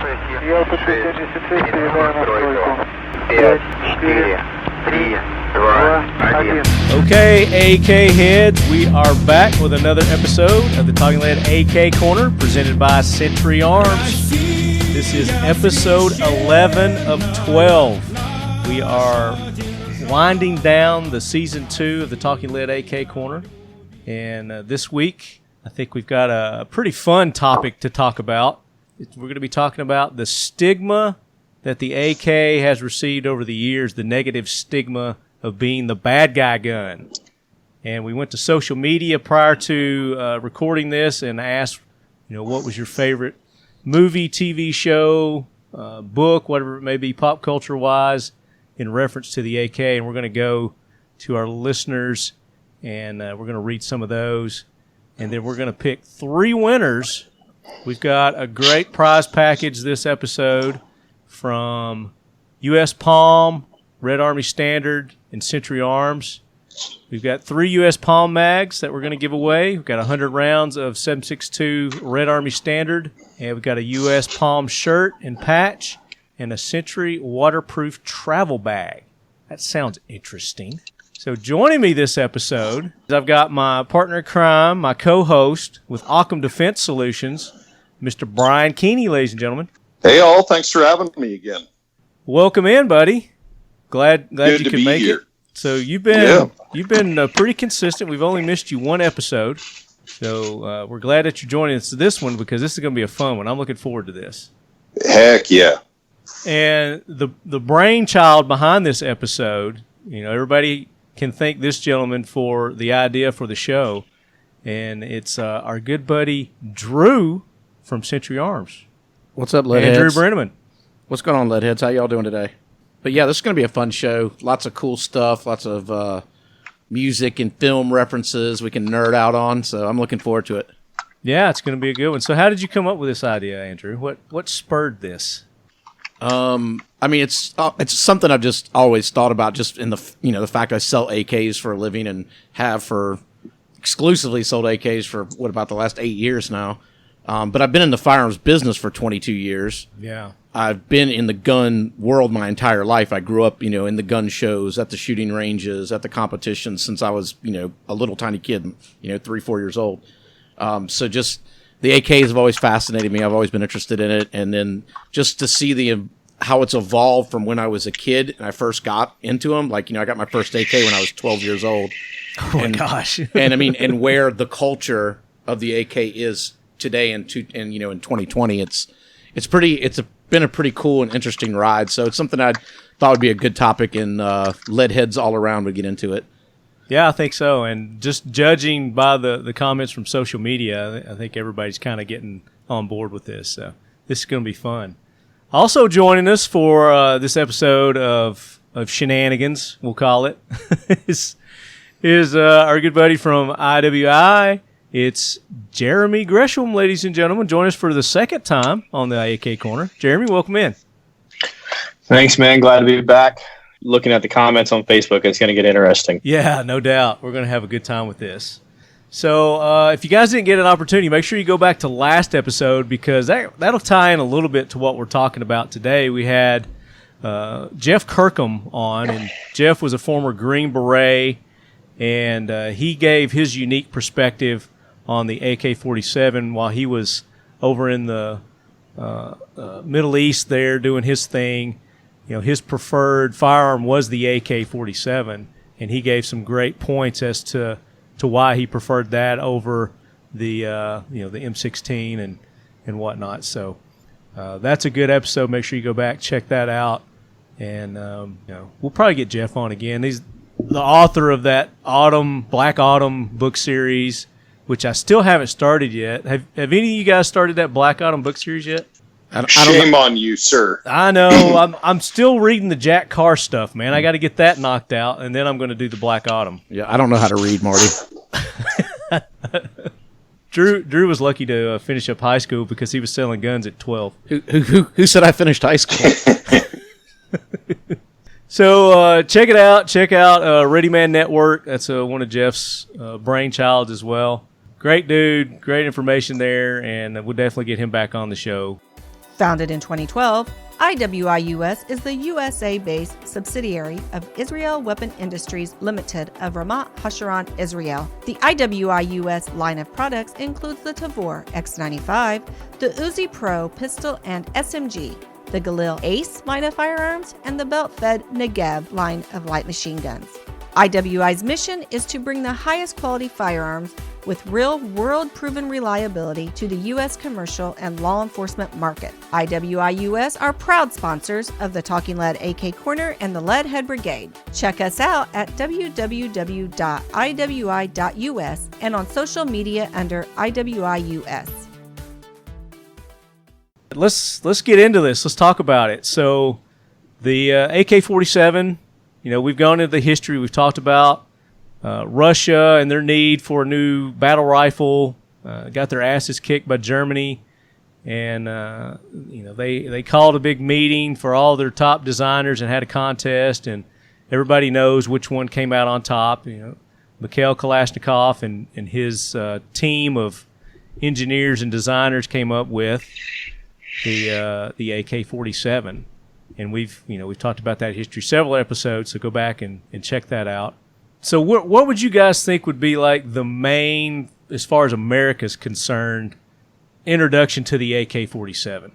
Я подтверждение ситуации передаю настройку. 5, 4, 3, 2, 1. Okay, AK heads, we are back with another episode of the Talking Lead AK Corner presented by Century Arms. This is episode 11 of 12. We are winding down the season 2 of the Talking Lead AK Corner. And this week, I think we've got a pretty fun topic to talk about. We're going to be talking about the stigma that the AK has received over the years, the negative stigma of being the bad guy gun. And we went to social media prior to recording this and asked, what was your favorite movie, TV show, book, whatever it may be, pop culture-wise, in reference to the AK. And we're going to go to our listeners, and we're going to read some of those. And then we're going to pick 3 winners. We've got a great prize package this episode from U.S. Palm, Red Army Standard, and Century Arms. We've got 3 U.S. Palm mags that we're going to give away. We've got 100 rounds of 7.62 Red Army Standard, and we've got a U.S. Palm shirt and patch, and a Century waterproof travel bag. That sounds interesting. So joining me this episode, I've got my partner in crime, my co-host with Occam Defense Solutions, Mr. Brian Keeney, ladies and gentlemen. Hey all, thanks for having me again. Welcome in, buddy. Glad Good you to could be make here. it. So you've been pretty consistent. We've only missed you one episode, so we're glad that you're joining us this one because this is going to be a fun one. I'm looking forward to this. Heck yeah. And the brainchild behind this episode, everybody can thank this gentleman for the idea for the show, and it's our good buddy Drew from Century Arms. What's up, Leadheads? Andrew Brenneman. What's going on, Leadheads? How y'all doing today? But yeah, this is going to be a fun show. Lots of cool stuff, lots of music and film references we can nerd out on, so I'm looking forward to it. Yeah, it's going to be a good one. So how did you come up with this idea, Andrew? What spurred this? It's something I've just always thought about, just in the fact I sell AKs for a living and have for exclusively sold AKs for about the last 8 years now. But I've been in the firearms business for 22 years. Yeah. I've been in the gun world my entire life. I grew up, in the gun shows, at the shooting ranges, at the competitions since I was, a little tiny kid, 3-4 years old. So just the AKs have always fascinated me. I've always been interested in it. And then just to see how it's evolved from when I was a kid and I first got into them. Like, I got my first AK when I was 12 years old. Oh my gosh. and where the culture of the AK is today in 2020, it's been a pretty cool and interesting ride. So it's something I thought would be a good topic, and lead heads all around would get into it. Yeah, I think so. And just judging by the comments from social media, I think everybody's kind of getting on board with this. So this is going to be fun. Also joining us for this episode of shenanigans, we'll call it, is our good buddy from IWI. It's Jeremy Gresham, ladies and gentlemen. Join us for the second time on the AK Corner. Jeremy, welcome in. Thanks, man. Glad to be back. Looking at the comments on Facebook, it's going to get interesting. Yeah, no doubt. We're going to have a good time with this. So if you guys didn't get an opportunity, make sure you go back to last episode because that'll tie in a little bit to what we're talking about today. We had Jeff Kirkham on, and Jeff was a former Green Beret, and he gave his unique perspective on the AK-47 while he was over in the Middle East there doing his thing. His preferred firearm was the AK-47, and he gave some great points as to why he preferred that over the the M16 and whatnot. So that's a good episode. Make sure you go back, check that out, and we'll probably get Jeff on again. He's the author of that Black Autumn book series, which I still haven't started yet. Have any of you guys started that Black Autumn book series yet? Shame on you, sir. I know. I'm still reading the Jack Carr stuff, man. I got to get that knocked out, and then I'm going to do the Black Autumn. Yeah, I don't know how to read, Marty. Drew was lucky to finish up high school because he was selling guns at 12. Who said I finished high school? So check it out. Check out Ready Man Network. That's one of Jeff's brainchilds as well. Great dude, great information there, and we'll definitely get him back on the show. Founded in 2012, IWI-US is the USA-based subsidiary of Israel Weapon Industries Limited of Ramat Hasharon, Israel. The IWI-US line of products includes the Tavor X95, the Uzi Pro pistol and SMG, the Galil Ace line of firearms, and the belt-fed Negev line of light machine guns. IWI's mission is to bring the highest quality firearms with real world-proven reliability to the U.S. commercial and law enforcement market. IWI US are proud sponsors of the Talking Lead AK Corner and the Leadhead Brigade. Check us out at www.iwi.us and on social media under IWI US. Let's get into this. Let's talk about it. So the AK-47, we've gone into the history. We've talked about Russia and their need for a new battle rifle. Got their asses kicked by Germany, and they called a big meeting for all their top designers and had a contest, and everybody knows which one came out on top. Mikhail Kalashnikov and his team of engineers and designers came up with the AK-47, and we've talked about that history several episodes, so go back and check that out. So what would you guys think would be like the main, as far as America's concerned, introduction to the AK-47?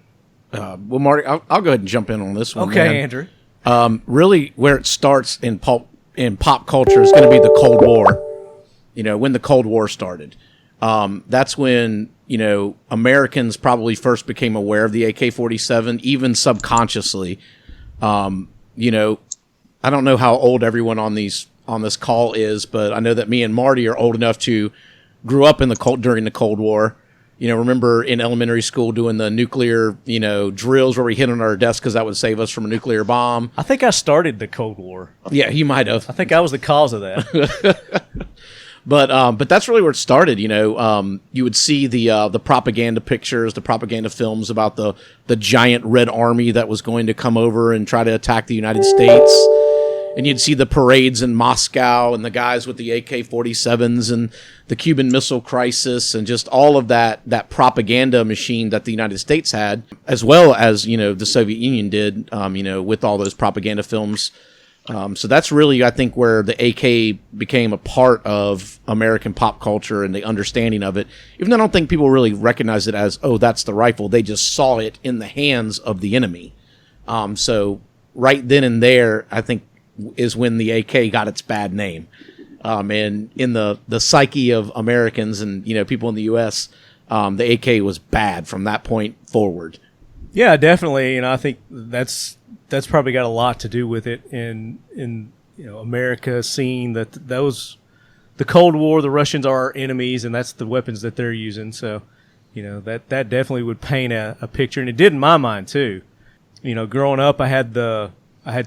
Well, Marty, I'll go ahead and jump in on this one. Okay, man. Andrew. Really, where it starts in pop culture is going to be the Cold War. When the Cold War started, that's when Americans probably first became aware of the AK-47, even subconsciously. I don't know how old everyone on this call is, but I know that me and Marty are old enough to grew up during the Cold War. Remember in elementary school doing the nuclear, drills where we hit on our desk because that would save us from a nuclear bomb. I think I started the Cold War. Yeah, you might have. I think I was the cause of that. But that's really where it started. You would see the propaganda pictures, the propaganda films about the giant red army that was going to come over and try to attack the United States. And you'd see the parades in Moscow and the guys with the AK-47s and the Cuban Missile Crisis and just all of that propaganda machine that the United States had, as well as, the Soviet Union did, with all those propaganda films. So that's really, I think, where the AK became a part of American pop culture and the understanding of it. Even though I don't think people really recognize it as, oh, that's the rifle. They just saw it in the hands of the enemy. So right then and there, I think, is when the AK got its bad name. And in the psyche of Americans and, people in the U.S., the AK was bad from that point forward. Yeah, definitely. I think that's probably got a lot to do with it in America seeing that the Cold War, the Russians are our enemies, and that's the weapons that they're using. So, that definitely would paint a picture, and it did in my mind too. Growing up, I had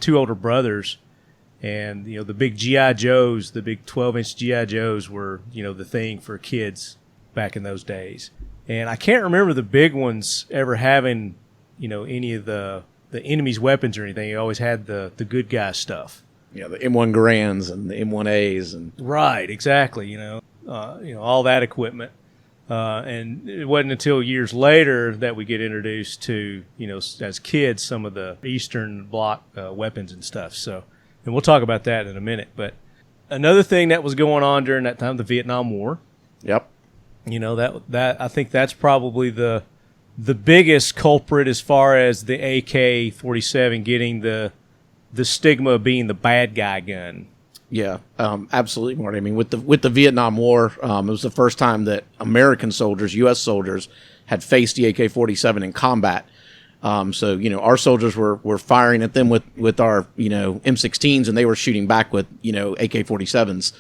two older brothers. And, the big G.I. Joes, the big 12-inch G.I. Joes were, the thing for kids back in those days. And I can't remember the big ones ever having, any of the enemy's weapons or anything. You always had the good guy stuff. Yeah, the M1 Garands and the M1As. And right, exactly, all that equipment. And it wasn't until years later that we get introduced to, as kids, some of the Eastern Bloc weapons and stuff. So. And we'll talk about that in a minute. But another thing that was going on during that time, the Vietnam War. Yep. That I think that's probably the biggest culprit as far as the AK-47 getting the stigma of being the bad guy gun. Yeah, absolutely, Marty. I mean, with the Vietnam War, it was the first time that American soldiers, U.S. soldiers, had faced the AK-47 in combat. So, our soldiers were firing at them with our, M16s, and they were shooting back with, AK-47s.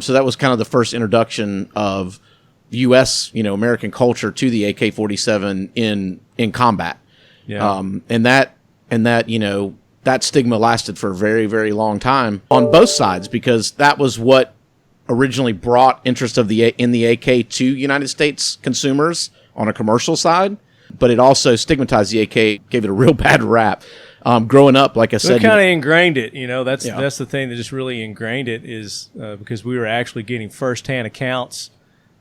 So that was kind of the first introduction of U.S., American culture to the AK-47 in combat. Yeah. And that stigma lasted for a very, very long time on both sides, because that was what originally brought interest in the AK to United States consumers on a commercial side. But it also stigmatized the AK, gave it a real bad rap. Growing up, like I said, it kind of ingrained it. That's the thing that just really ingrained it is because we were actually getting firsthand accounts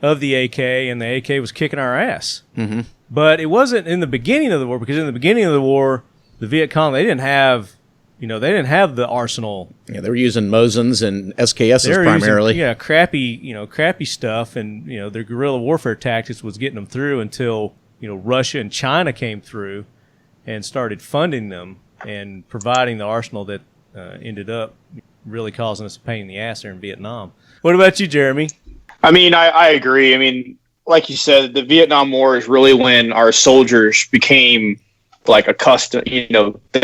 of the AK, and the AK was kicking our ass. Mm-hmm. But it wasn't in the beginning of the war, because in the beginning of the war, the Viet Cong, they didn't have the arsenal. Yeah, they were using Mosins and SKSs primarily. Crappy stuff, and their guerrilla warfare tactics was getting them through until Russia and China came through and started funding them and providing the arsenal that ended up really causing us a pain in the ass there in Vietnam. What about you, Jeremy? I mean, I agree. I mean, like you said, the Vietnam War is really when our soldiers became like accustomed,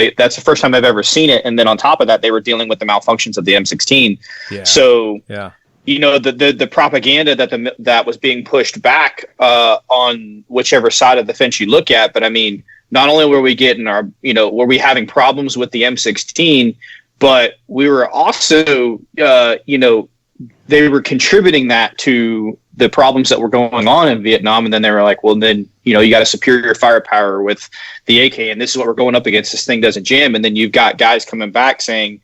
that's the first time I've ever seen it. And then on top of that, they were dealing with the malfunctions of the M16. Yeah. So, yeah. The propaganda that was being pushed back on whichever side of the fence you look at. But I mean, not only were we getting were we having problems with the M16, but we were also, they were contributing that to the problems that were going on in Vietnam. And then they were like, well, then, you got a superior firepower with the AK, and this is what we're going up against. This thing doesn't jam. And then you've got guys coming back saying,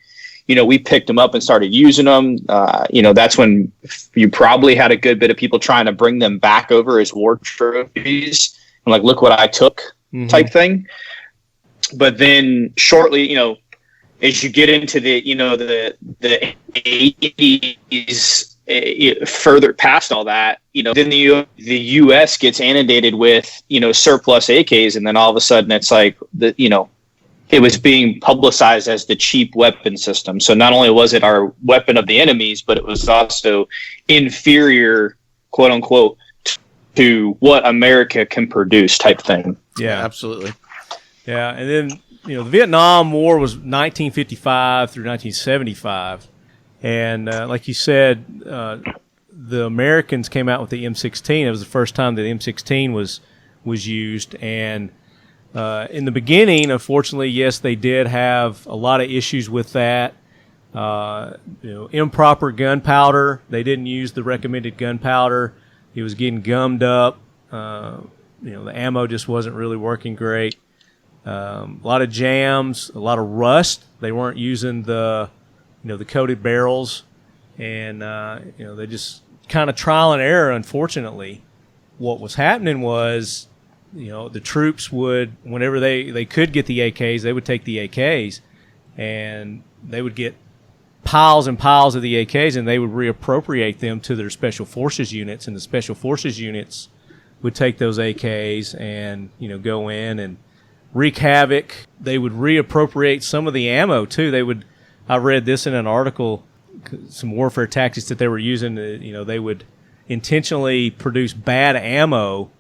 we picked them up and started using them. That's when you probably had a good bit of people trying to bring them back over as war trophies. And like, look what I took type thing. But then shortly, as you get into the 80s, further past all that, then the U.S. gets inundated with, surplus AKs. And then all of a sudden it's like, it was being publicized as the cheap weapon system. So not only was it our weapon of the enemies, but it was also inferior, quote unquote, to what America can produce type thing. Yeah, absolutely. Yeah. And then, the Vietnam War was 1955 through 1975. And like you said, the Americans came out with the M16. It was the first time that the M16 was used. And in the beginning, unfortunately, yes, they did have a lot of issues with that. Improper gunpowder. They didn't use the recommended gunpowder. It was getting gummed up. The ammo just wasn't really working great. A lot of jams, a lot of rust. They weren't using the coated barrels, and they just kind of trial and error. Unfortunately, what was happening was, the troops would, whenever they could get the AKs, they would take the AKs, and they would get piles and piles of the AKs, and they would reappropriate them to their special forces units, and the special forces units would take those AKs and go in and wreak havoc. They would reappropriate some of the ammo too. I read this in an article, some warfare tactics that they were using. They would intentionally produce bad ammo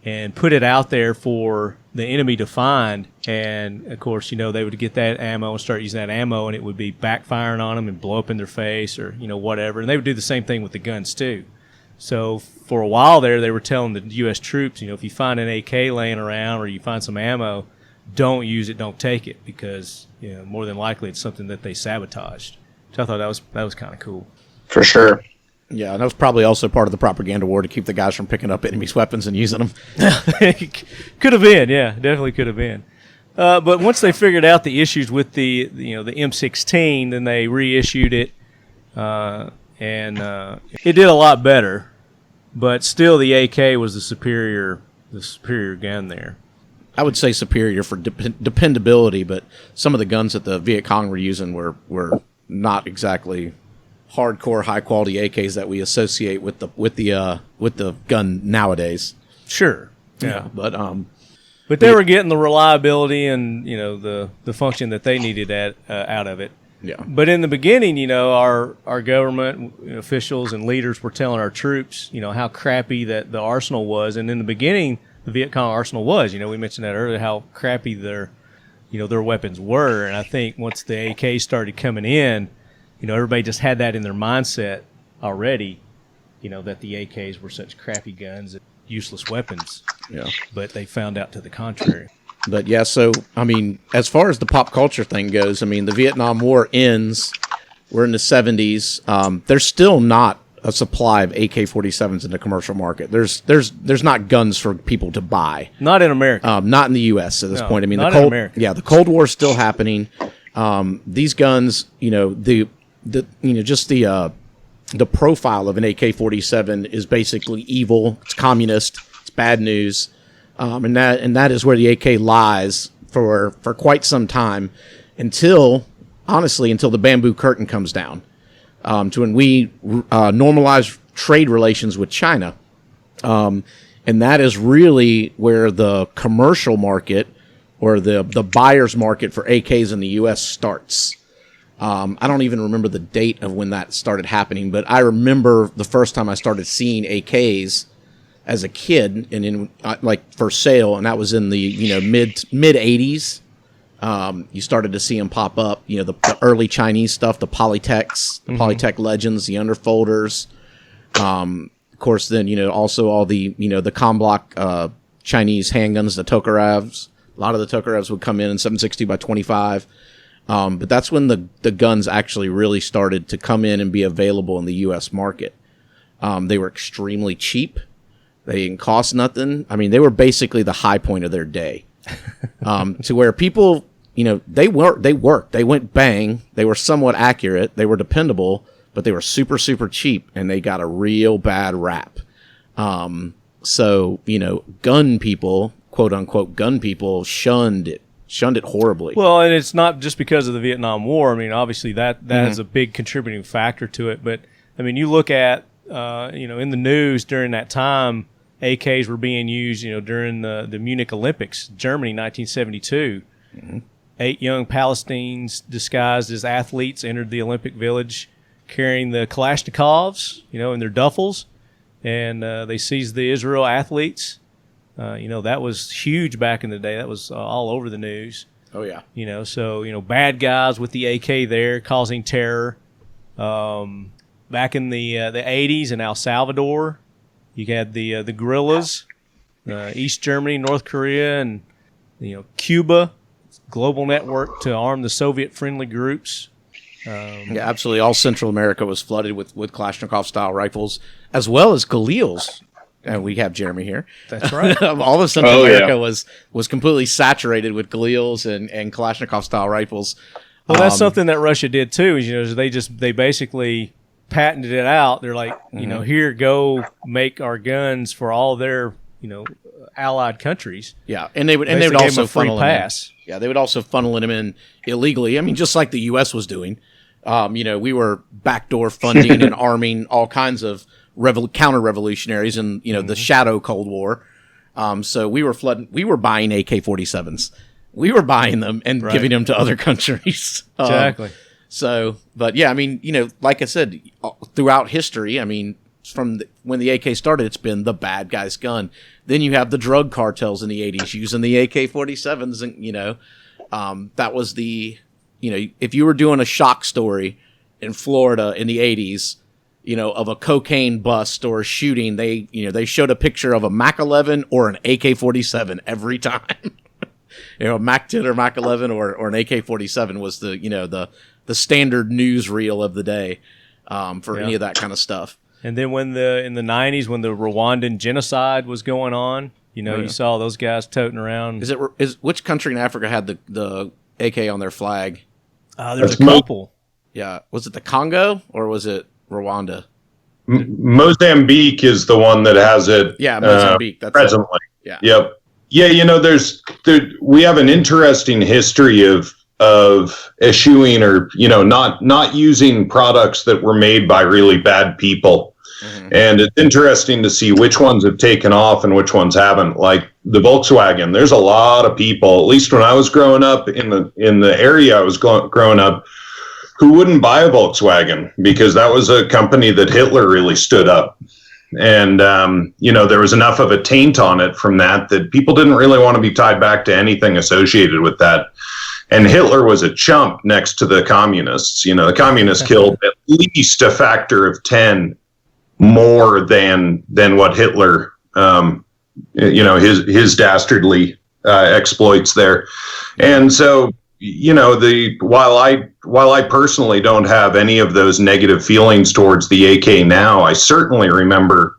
and put it out there for the enemy to find. And of course, they would get that ammo and start using that ammo, and it would be backfiring on them and blow up in their face or, whatever. And they would do the same thing with the guns too. So for a while there, they were telling the U.S. troops, if you find an AK laying around or you find some ammo, don't use it, don't take it, because more than likely it's something that they sabotaged. So I thought that was kind of cool. For sure. Yeah, and that was probably also part of the propaganda war to keep the guys from picking up enemies' weapons and using them. Could have been, yeah, definitely could have been. But once they figured out the issues with the M16, then they reissued it, and it did a lot better. But still, the AK was the superior gun there. I would say superior for dependability, but some of the guns that the Viet Cong were using were not exactly hardcore, high quality AKs that we associate with the gun nowadays. Sure, yeah, but they were getting the reliability and the function that they needed out of it. Yeah. But in the beginning, our government officials and leaders were telling our troops, how crappy that the arsenal was, and in the beginning, the Viet Cong arsenal was. We mentioned that earlier, how crappy their weapons were, and I think once the AK started coming in, everybody just had that in their mindset already, that the AKs were such crappy guns and useless weapons. Yeah. But they found out to the contrary. But yeah, so I mean, as far as the pop culture thing goes, I mean, the Vietnam War ends. We're in the 70s. There's still not a supply of AK-47s in the commercial market. There's not guns for people to buy. Not in America. Not in the U.S. at this point. I mean, not in America. Yeah, the Cold War is still happening. These guns, just the profile of an AK-47 is basically evil. It's communist. It's bad news. and that is where the AK lies for quite some time, until the bamboo curtain comes down, to when we normalize trade relations with China, and that is really where the commercial market or the buyer's market for AKs in the U.S. starts. I don't even remember the date of when that started happening, but I remember the first time I started seeing AKs as a kid, and in like for sale, and that was in the mid 80s. You started to see them pop up. The early Chinese stuff, the Polytechs, the Polytech Legends, the Underfolders. Of course, then also all the the Comblock Chinese handguns, the Tokarevs. A lot of the Tokarevs would come in 7.62 by 25. But that's when the guns actually really started to come in and be available in the U.S. market. They were extremely cheap. They didn't cost nothing. I mean, they were basically the high point of their day. To where people, they worked. They went bang. They were somewhat accurate. They were dependable, but they were super, super cheap, and they got a real bad rap. So, gun people, quote unquote, gun people shunned it horribly. Well, and it's not just because of the Vietnam War. I mean, obviously that is a big contributing factor to it. But I mean, you look at in the news during that time, AKs were being used. During the Munich Olympics, Germany, 1972. 8 young Palestinians disguised as athletes entered the Olympic Village, carrying the Kalashnikovs, in their duffels, and they seized the Israel athletes. That was huge back in the day. That was all over the news. Oh, yeah. So bad guys with the AK there causing terror. Back in the 80s in El Salvador, you had the guerrillas, East Germany, North Korea, and Cuba, global network to arm the Soviet-friendly groups. Yeah, absolutely. All Central America was flooded with Kalashnikov-style rifles, as well as Galils. And we have Jeremy here. That's right. All of Central America was completely saturated with Galils and Kalashnikov-style rifles. Well, that's something that Russia did too. Is they basically patented it out. They're like, here, go make our guns for all their allied countries. Yeah, and they would also a free funnel pass. Yeah, they would also funnel them in illegally. I mean, just like the U.S. was doing. We were backdoor funding and arming all kinds of counter-revolutionaries in the shadow Cold War. So we were buying AK-47s. We were buying them and giving them to other countries. Exactly. But yeah, I mean, like I said, throughout history, I mean, when the AK started, it's been the bad guy's gun. Then you have the drug cartels in the 80s using the AK-47s, and that was if you were doing a shock story in Florida in the 80s, of a cocaine bust or a shooting, they showed a picture of a Mac 11 or an AK-47 every time. A Mac 10 or Mac 11 or an AK-47 was the standard newsreel of the day for any of that kind of stuff. And then in the 90s, when the Rwandan genocide was going on, you saw those guys toting around. Which country in Africa had the AK on their flag? There's a couple. Yeah, was it the Congo or was it Rwanda? Mozambique is the one that has it. Yeah, Mozambique. That's presently. Yeah. Yep. Yeah, we have an interesting history of eschewing or not using products that were made by really bad people. And it's interesting to see which ones have taken off and which ones haven't. Like the Volkswagen, there's a lot of people, at least when I was growing up in the area I was growing up, who wouldn't buy a Volkswagen because that was a company that Hitler really stood up. And, there was enough of a taint on it from that people didn't really want to be tied back to anything associated with that. And Hitler was a chump next to the communists. The communists killed at least a factor of 10 more than what Hitler, his dastardly exploits there. And so, while I personally don't have any of those negative feelings towards the AK now, I certainly remember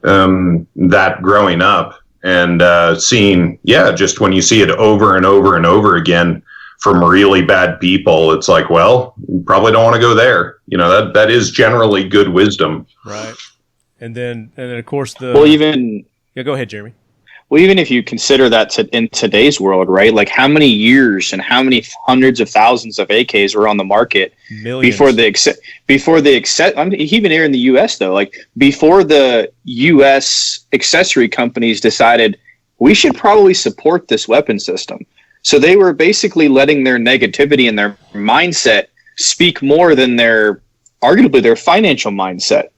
that growing up and seeing, just when you see it over and over and over again from really bad people, it's like, well, you probably don't want to go there. That is generally good wisdom. Right. And then of course go ahead, Jeremy. Well, even if you consider that in today's world, right? Like how many years and how many hundreds of thousands of AKs were on the market Millions. I mean, even here in the U.S. though, like before the U.S. accessory companies decided we should probably support this weapon system. So they were basically letting their negativity and their mindset speak more than arguably their financial mindset.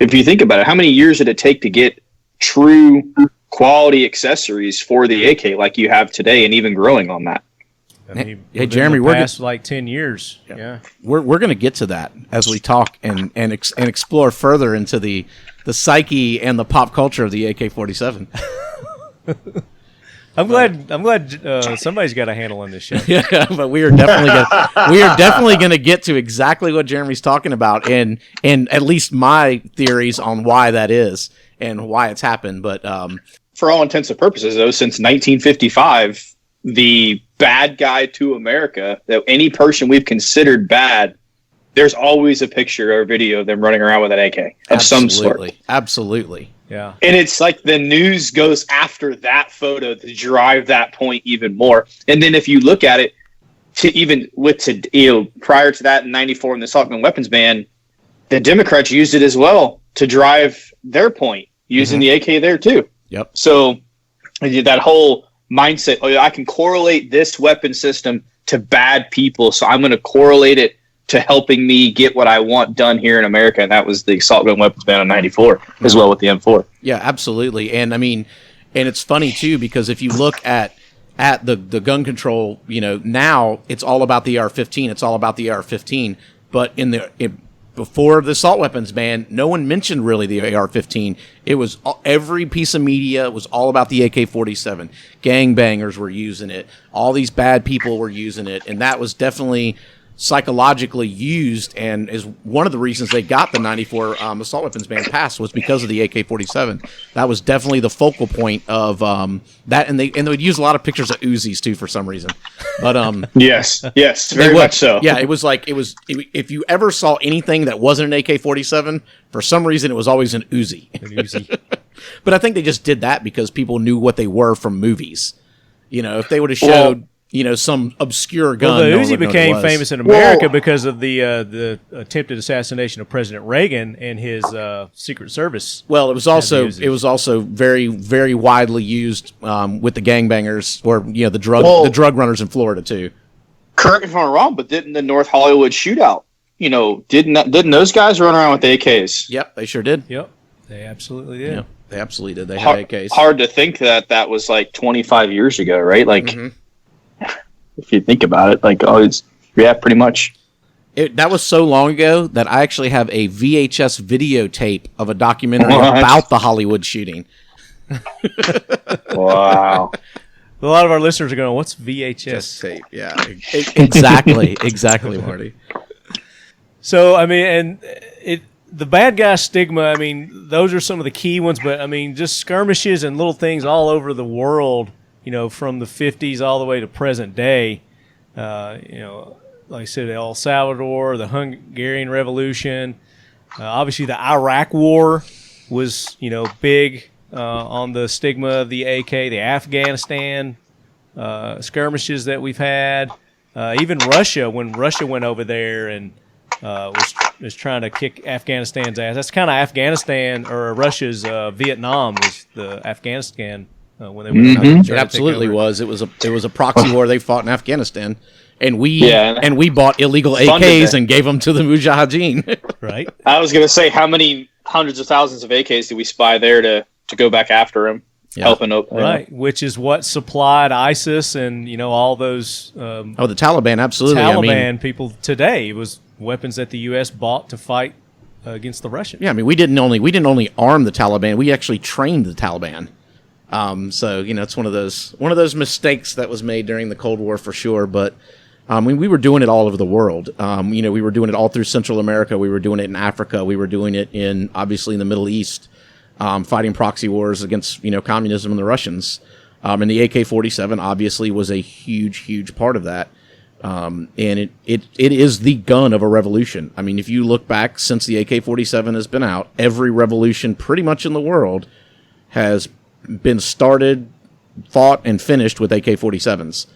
If you think about it, how many years did it take to get true quality accessories for the AK like you have today, and even growing on that? I mean, hey Jeremy, we're past like 10 years. Yeah. We're going to get to that as we talk and explore further into the psyche and the pop culture of the AK-47. I'm glad somebody's got a handle on this show. Yeah, but we are definitely going to get to exactly what Jeremy's talking about, and at least my theories on why that is and why it's happened. But for all intents and purposes, though, since 1955, the bad guy to America, that any person we've considered bad, there's always a picture or video of them running around with an AK of some sort. Absolutely. Yeah. And it's like the news goes after that photo to drive that point even more. And then if you look at it, prior to that in '94 in the assault gun weapons ban, the Democrats used it as well to drive their point, using the AK there too. Yep. So that whole mindset, I can correlate this weapon system to bad people, so I'm going to correlate it to helping me get what I want done here in America. And that was the assault gun weapons ban in '94 as well with the M4. Yeah, absolutely. And I mean, and it's funny too, because if you look at the gun control, now it's all about the AR-15. It's all about the AR-15. But before the assault weapons ban, no one mentioned really the AR-15. It was every piece of media was all about the AK-47. Gangbangers were using it. All these bad people were using it. And that was definitely psychologically used, and is one of the reasons they got the '94 assault weapons ban passed was because of the AK-47. That was definitely the focal point of that, and they would use a lot of pictures of Uzis too for some reason. But yes, very much so. Yeah, it was if you ever saw anything that wasn't an AK-47, for some reason it was always an Uzi. But I think they just did that because people knew what they were from movies. If they would have showed some obscure gun. Well, the Uzi became famous in America because of the attempted assassination of President Reagan and his Secret Service. Well, it was also very, very widely used with the gangbangers or the drug runners in Florida too. Correct me if I'm wrong, but didn't the North Hollywood shootout? Didn't those guys run around with AKs? Yep, they sure did. Yep, they absolutely did. Yeah, they absolutely did. They had AKs. Hard to think that was like 25 years ago, right? Like. Mm-hmm. If you think about it, pretty much. That was so long ago that I actually have a VHS videotape of a documentary about the Hollywood shooting. Wow. A lot of our listeners are going, what's VHS tape? Yeah, exactly, Marty. So, I mean, and the bad guy stigma, I mean, those are some of the key ones, but I mean, just skirmishes and little things all over the world, from the 50s all the way to present day. Like I said, El Salvador, the Hungarian Revolution, obviously the Iraq War was, big on the stigma of the AK, the Afghanistan skirmishes that we've had, even Russia, when Russia went over there and was trying to kick Afghanistan's ass. That's kind of Afghanistan, or Russia's Vietnam was the Afghanistan when they went. It absolutely was. It was a proxy war they fought in Afghanistan, and we bought illegal AKs and gave them to the Mujahideen. Right. I was gonna say, how many hundreds of thousands of AKs did we spy there to go back after him? Yeah. Helping open, right, which is what supplied ISIS and all those. The Taliban, absolutely. Taliban people today. It was weapons that the U.S. bought to fight against the Russians. Yeah, I mean, we didn't only arm the Taliban; we actually trained the Taliban. So it's one of those mistakes that was made during the Cold War for sure. But we were doing it all over the world. We were doing it all through Central America. We were doing it in Africa. We were doing it obviously in the Middle East, fighting proxy wars against communism and the Russians. And the AK-47 obviously was a huge part of that. And it is the gun of a revolution. I mean, if you look back since the AK-47 has been out, every revolution pretty much in the world has been started fought and finished with AK-47s.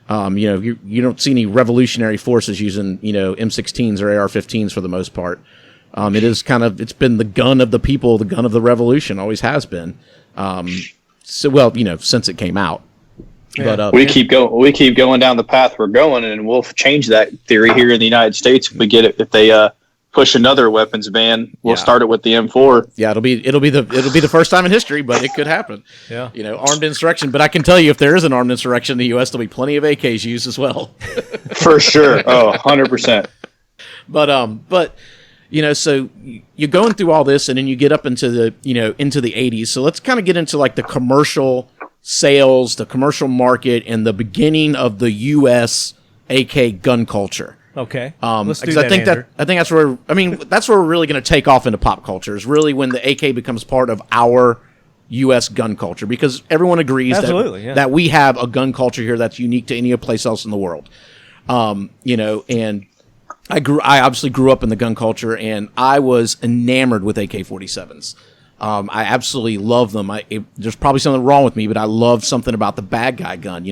You don't see any revolutionary forces using, M16s or AR-15s for the most part. It's been the gun of the people, the gun of the revolution, always has been. Since it came out. Yeah. But we keep going down the path we're going, and we'll change that theory here in the United States if we get it. If they push another weapons ban, we'll start it with the M4. Yeah, it'll be the first time in history, but it could happen. Yeah, armed insurrection. But I can tell you, if there is an armed insurrection in the U.S., there'll be plenty of AKs used as well. For sure. 100%. But so you're going through all this, and then you get up into the 80s. So let's kind of get into like the commercial sales, the commercial market, and the beginning of the U.S. AK gun culture. Okay. Let's do that, I think that's where we're really going to take off into pop culture. Is really when the AK becomes part of our U.S. gun culture, because everyone agrees that we have a gun culture here that's unique to any place else in the world. And I obviously grew up in the gun culture, and I was enamored with AK-47s. I absolutely love them. There's probably something wrong with me, but I love something about the bad guy gun,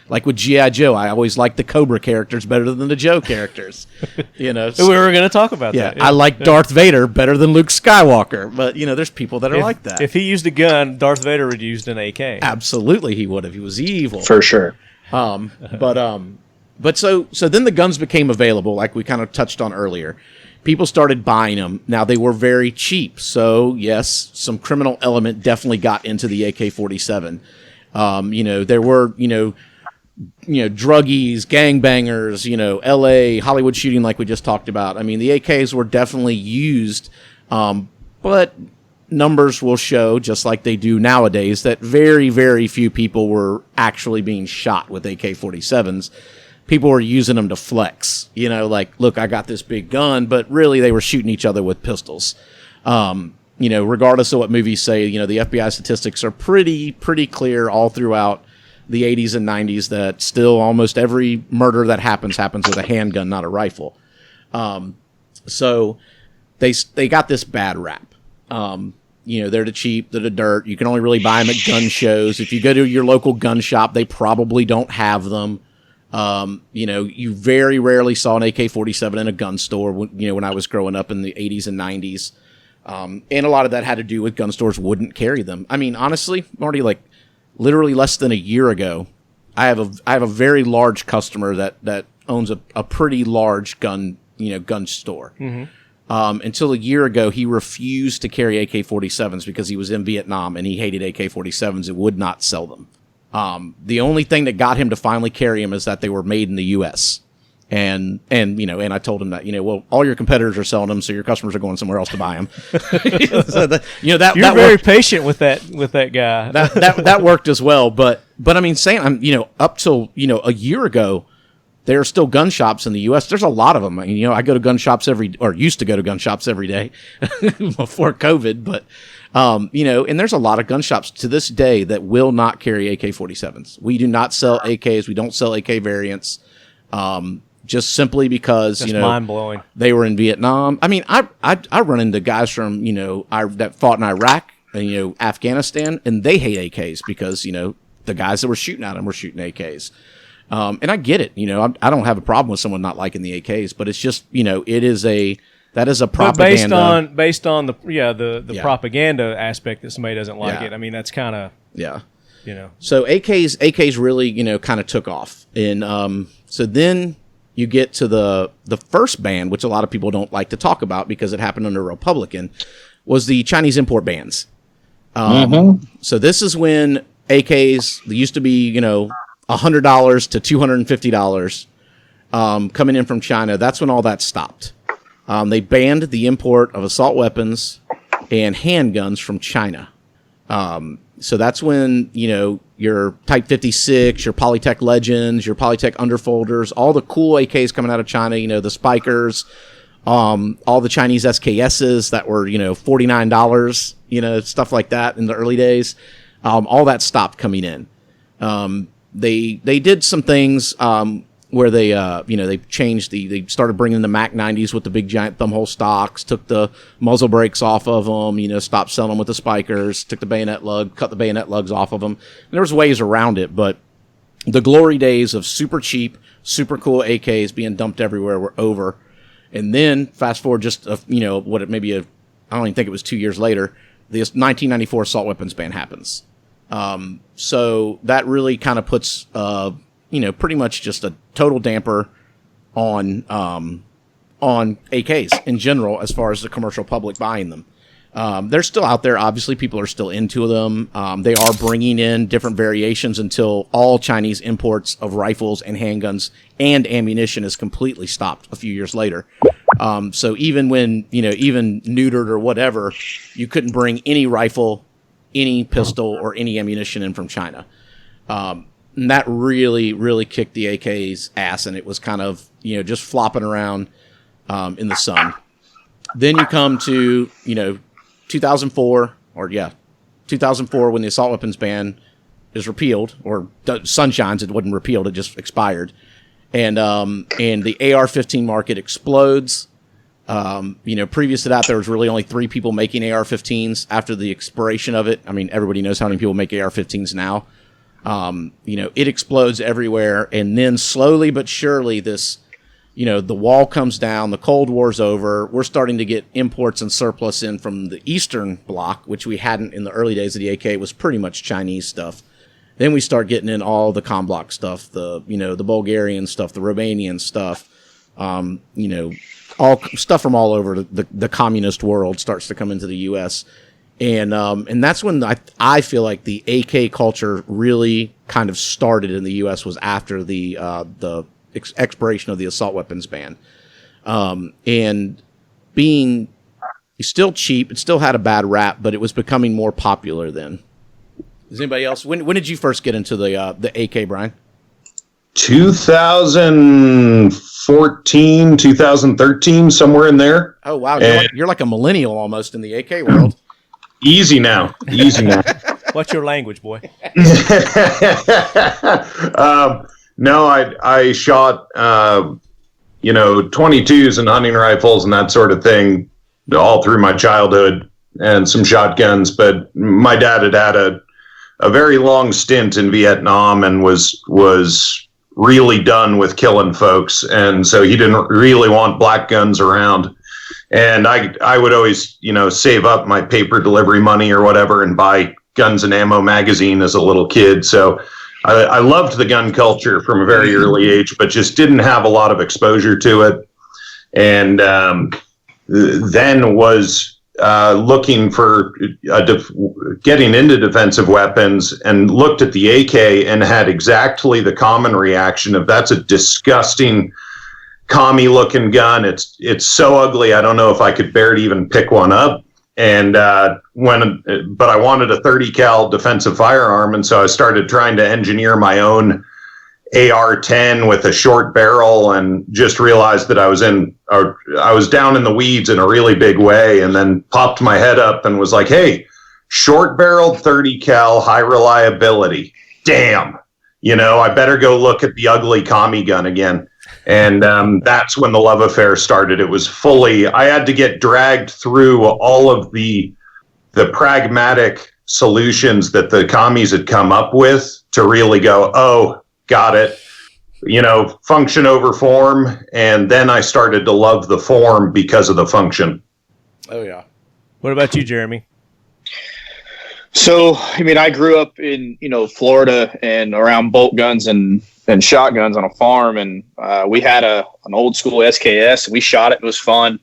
Like with G.I. Joe, I always liked the Cobra characters better than the Joe characters, We were going to talk about that. I like Darth Vader better than Luke Skywalker, but, there's people that are like that. If he used a gun, Darth Vader would have used an AK. Absolutely he would have. He was evil. For sure. But so then the guns became available, like we kind of touched on earlier. People started buying them. Now, they were very cheap. So, yes, some criminal element definitely got into the AK-47. There were, druggies, gangbangers, L.A., Hollywood shooting like we just talked about. I mean, the AKs were definitely used, but numbers will show, just like they do nowadays, that very, very few people were actually being shot with AK-47s. People were using them to flex, like, look, I got this big gun, but really they were shooting each other with pistols. Regardless of what movies say, the FBI statistics are pretty clear all throughout the 80s and 90s that still almost every murder that happens with a handgun, not a rifle. So they got this bad rap. They're the cheap, they're the dirt. You can only really buy them at gun shows. If you go to your local gun shop, they probably don't have them. You very rarely saw an AK-47 in a gun store when I was growing up in the 80s and 90s. And a lot of that had to do with gun stores wouldn't carry them. I mean, honestly, Marty, like literally less than a year ago, I have a very large customer that owns a pretty large gun store. Mm-hmm. Until a year ago, he refused to carry AK-47s because he was in Vietnam and he hated AK-47s and would not sell them. The only thing that got him to finally carry them is that they were made in the U.S. And I told him that, well, all your competitors are selling them, so your customers are going somewhere else to buy them. You're very patient with that guy. that worked as well. But I mean, up till, a year ago, there are still gun shops in the U.S. There's a lot of them. I go to gun shops used to go to gun shops every day before COVID, but, and there's a lot of gun shops to this day that will not carry AK-47s. We do not sell AKs. We don't sell AK variants. Just simply because, that's mind-blowing. They were in Vietnam. I mean, I run into guys from, that fought in Iraq and, Afghanistan, and they hate AKs because, the guys that were shooting at them were shooting AKs. And I get it. I don't have a problem with someone not liking the AKs, but it's just, that is a propaganda. But based on the propaganda aspect that somebody doesn't like it. I mean, that's kind of So AKs really kind of took off, and so then you get to the first ban, which a lot of people don't like to talk about because it happened under a Republican, was the Chinese import bans. So this is when AKs, they used to be $100 to $250 coming in from China. That's when all that stopped. They banned the import of assault weapons and handguns from China. So that's when, your Type 56, your Polytech Legends, your Polytech Underfolders, all the cool AKs coming out of China, the Spikers, all the Chinese SKSs that were, $49, stuff like that in the early days. All that stopped coming in. They did some things where they they changed they started bringing the Mac 90s with the big giant thumbhole stocks, took the muzzle brakes off of them, stopped selling them with the spikers, took the bayonet lug, cut the bayonet lugs off of them. And there was ways around it, but the glory days of super cheap, super cool AKs being dumped everywhere were over. And then fast forward just I don't even think it was 2 years later, the 1994 assault weapons ban happens. So that really kind of puts pretty much just a total damper on AKs in general as far as the commercial public buying them. They're still out there. Obviously, people are still into them. They are bringing in different variations until all Chinese imports of rifles and handguns and ammunition is completely stopped a few years later. So even when, even neutered or whatever, you couldn't bring any rifle, any pistol, or any ammunition in from China. And that really, really kicked the AK's ass, and it was kind of, just flopping around in the sun. Then you come to, 2004 when the assault weapons ban is repealed, or sunshines. It wasn't repealed; it just expired, and the AR-15 market explodes. Previous to that, there was really only 3 people making AR-15s. After the expiration of it, I mean, everybody knows how many people make AR-15s now. It explodes everywhere, and then slowly but surely, this. The wall comes down, the Cold War's over, we're starting to get imports and surplus in from the Eastern Bloc, which we hadn't in the early days of the AK. It was pretty much Chinese stuff. Then we start getting in all the ComBlock stuff, the Bulgarian stuff, the Romanian stuff, all stuff from all over the communist world starts to come into the U.S. And that's when I feel like the AK culture really kind of started in the U.S. was after the expiration of the assault weapons ban. And being still cheap, it still had a bad rap, but it was becoming more popular then. Does anybody else? When did you first get into the AK, Brian? 2014, 2013, somewhere in there. Oh, wow. You're like a millennial almost in the AK world. Easy now. What's your language, boy? No, I shot, 22s and hunting rifles and that sort of thing all through my childhood, and some shotguns. But my dad had a very long stint in Vietnam and was really done with killing folks. And so he didn't really want black guns around. And I would always, save up my paper delivery money or whatever and buy Guns and Ammo magazine as a little kid. So I loved the gun culture from a very early age, but just didn't have a lot of exposure to it. And then was looking for getting into defensive weapons, and looked at the AK and had exactly the common reaction of, that's a disgusting commie looking gun. It's so ugly. I don't know if I could bear to even pick one up. And but I wanted a 30 cal defensive firearm, and so I started trying to engineer my own AR-10 with a short barrel, and just realized that I was down in the weeds in a really big way, and then popped my head up and was like, hey, short barreled 30 cal, high reliability. Damn, I better go look at the ugly commie gun again. And that's when the love affair started. It was I had to get dragged through all of the pragmatic solutions that the commies had come up with to really go, oh, got it. Function over form. And then I started to love the form because of the function. Oh, yeah. What about you, Jeremy? So, I grew up in, Florida and around bolt guns and shotguns on a farm, and we had an old school SKS, and we shot it. It was fun.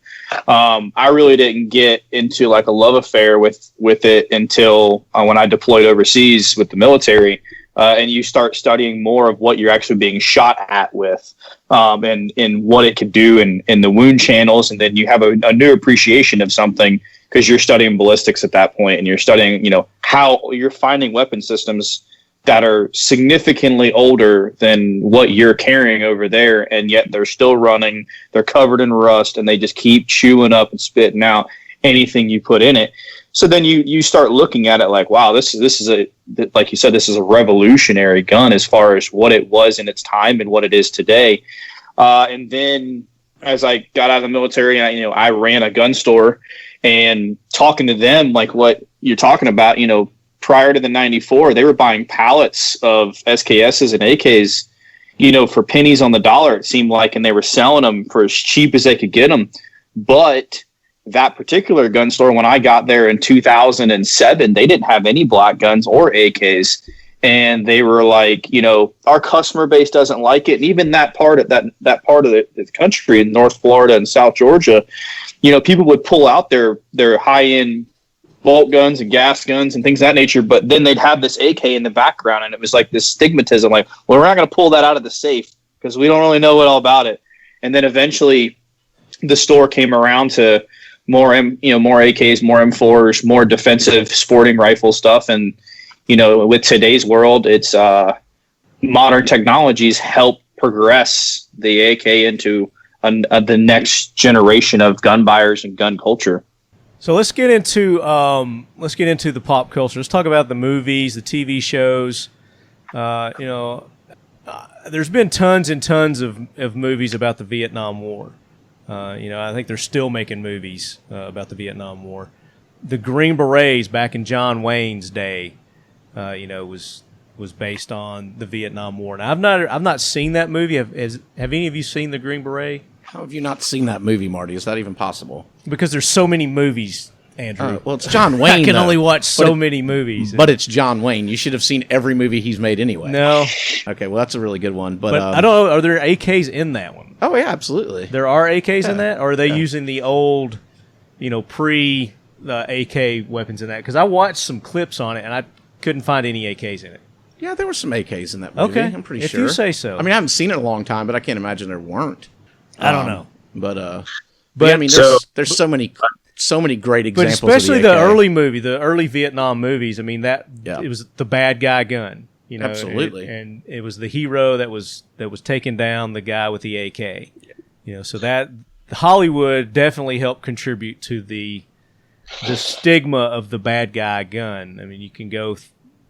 I really didn't get into like a love affair with it until when I deployed overseas with the military, and you start studying more of what you're actually being shot at with, and what it could do in the wound channels, and then you have a new appreciation of something because you're studying ballistics at that point, and you're studying, how you're finding weapon systems that are significantly older than what you're carrying over there, and yet they're still running, they're covered in rust, and they just keep chewing up and spitting out. anything you put in it. So then you start looking at it like, wow, this is a, like you said, this is a revolutionary gun as far as what it was in its time and what it is today. And then as I got out of the military, I ran a gun store, and talking to them, like what you're talking about, prior to the 94, they were buying pallets of SKSs and AKs, for pennies on the dollar, it seemed like, and they were selling them for as cheap as they could get them. But that particular gun store, when I got there in 2007, they didn't have any black guns or AKs. And they were like, our customer base doesn't like it. And even that part of that part of the country in North Florida and South Georgia, people would pull out their high-end bolt guns and gas guns and things of that nature, but then they'd have this AK in the background, and it was like this stigmatism, like, well, we're not going to pull that out of the safe because we don't really know all about it. And then eventually the store came around to more AKs, more M4s, more defensive sporting rifle stuff. And, with today's world, it's modern technologies help progress the AK into the next generation of gun buyers and gun culture. So let's get into the pop culture. Let's talk about the movies, the TV shows. There's been tons and tons of movies about the Vietnam War. I think they're still making movies about the Vietnam War. The Green Berets back in John Wayne's day, was based on the Vietnam War. Now I've not seen that movie. Have any of you seen the Green Beret? How have you not seen that movie, Marty? Is that even possible? Because there's so many movies, Andrew. Well, it's John Wayne. I can only watch so many movies. But it's John Wayne. You should have seen every movie he's made anyway. No. Okay, well, that's a really good one. But I don't know. Are there AKs in that one? Oh, yeah, absolutely. There are AKs in that? Or are they using the old, pre-AK weapons in that? Because I watched some clips on it, and I couldn't find any AKs in it. Yeah, there were some AKs in that movie. Okay. I'm pretty if sure. If you say so. I mean, I haven't seen it in a long time, but I can't imagine there weren't. I don't know. But yeah, I mean, there's so many great examples. But especially of the early Vietnam movies. I mean, it was the bad guy gun. Absolutely. And it was the hero that was taking down the guy with the AK. So that Hollywood definitely helped contribute to the stigma of the bad guy gun. I mean, you can go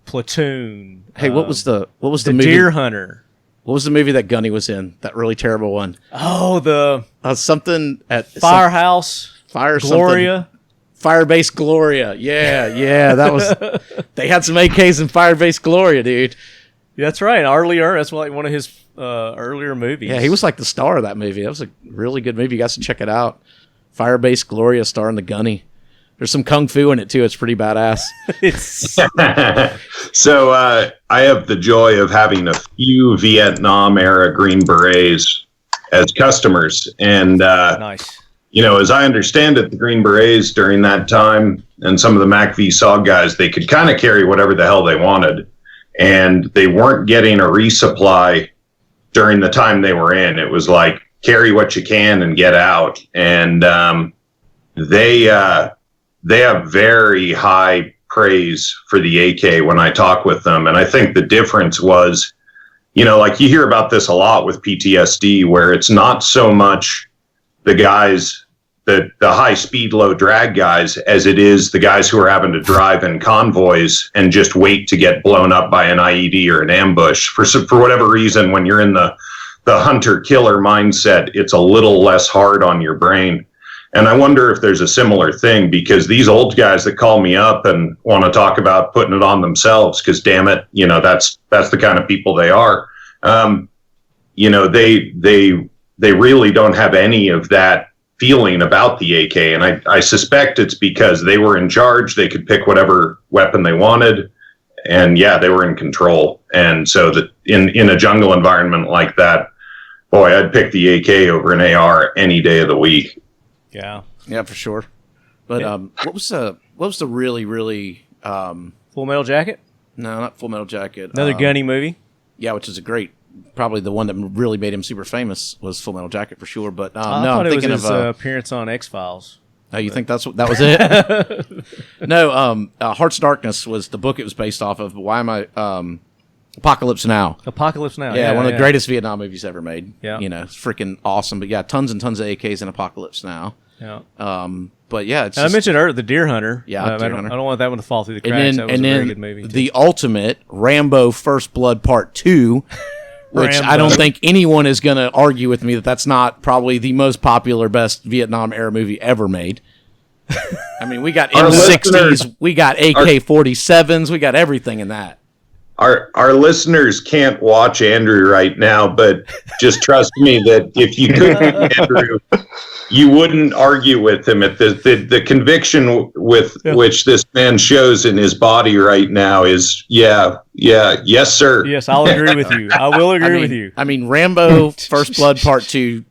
Platoon. Hey, what was the movie? Deer Hunter. What was the movie that Gunny was in? That really terrible one. Oh, the something at Firehouse. Gloria. Firebase Gloria. Yeah, that was. They had some AKs in Firebase Gloria, dude. That's right. Earlier, that's like one of his earlier movies. Yeah, he was like the star of that movie. That was a really good movie. You guys should check it out. Firebase Gloria, starring the Gunny. There's some kung fu in it too. It's pretty badass. So I have the joy of having a few Vietnam era Green Berets as customers, and nice. As I understand it, the Green Berets during that time, and some of the MACV SOG guys, they could kind of carry whatever the hell they wanted, and they weren't getting a resupply during the time they were in. It was like carry what you can and get out, and they have very high praise for the AK when I talk with them. And I think the difference was, like you hear about this a lot with PTSD, where it's not so much the guys, the high speed, low drag guys, as it is the guys who are having to drive in convoys and just wait to get blown up by an IED or an ambush. For whatever reason, when you're in the hunter-killer mindset, it's a little less hard on your brain. And I wonder if there's a similar thing, because these old guys that call me up and want to talk about putting it on themselves, because damn it, that's the kind of people they are. They really don't have any of that feeling about the AK. And I suspect it's because they were in charge. They could pick whatever weapon they wanted. And yeah, they were in control. And so that in a jungle environment like that, boy, I'd pick the AK over an AR any day of the week. Yeah, for sure. But what was the really, really Full Metal Jacket? No, not Full Metal Jacket. Another Gunny movie? Yeah, which is probably the one that really made him super famous was Full Metal Jacket for sure. But I'm thinking of his appearance on X-Files. Oh, you think that was it? No, Heart's Darkness was the book it was based off of. But why am I? Apocalypse Now. Apocalypse Now. Yeah, one of the greatest Vietnam movies ever made. Yeah. It's freaking awesome. But yeah, tons and tons of AKs in Apocalypse Now. Yeah. But yeah, it's I mentioned earlier the Deer Hunter. Yeah, Deer Hunter. I don't want that one to fall through the cracks. That was a very good movie. The ultimate Rambo First Blood Part 2, which I don't think anyone is going to argue with me that that's not probably the most popular, best Vietnam era movie ever made. I mean, we got M60s, we got AK-47s, we got everything in that. Our listeners can't watch Andrew right now, but just trust me that if you could, Andrew, you wouldn't argue with him. At the conviction with which this man shows in his body right now is, yes, sir. Yes, I'll agree with you. I will agree with you. I mean, Rambo First Blood Part 2,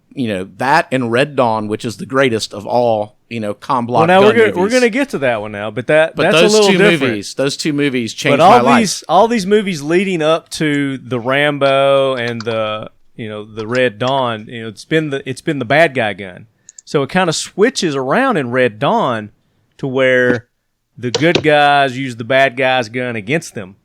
that and Red Dawn, which is the greatest of all, com block. Well, now we're going to get to that one now, but that's those a little different. Those two movies changed my life. All these movies leading up to the Rambo and the Red Dawn, it's been the bad guy gun. So it kind of switches around in Red Dawn to where the good guys use the bad guy's gun against them.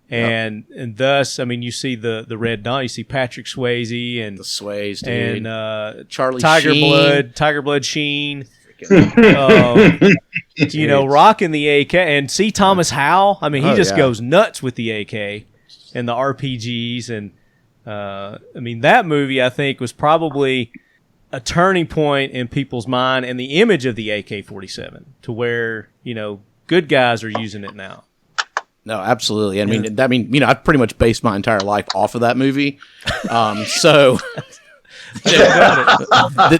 And thus, I mean, you see the Red Dawn, you see Patrick Swayze and the Sways, dude. And Charlie Tiger Blood Sheen. Rocking the AK, and C. Thomas Howell. I mean, he just goes nuts with the AK and the RPGs, and I mean, that movie I think was probably a turning point in people's mind and the image of the AK-47 to where good guys are using it now. No, absolutely. I mean, I've pretty much based my entire life off of that movie, so.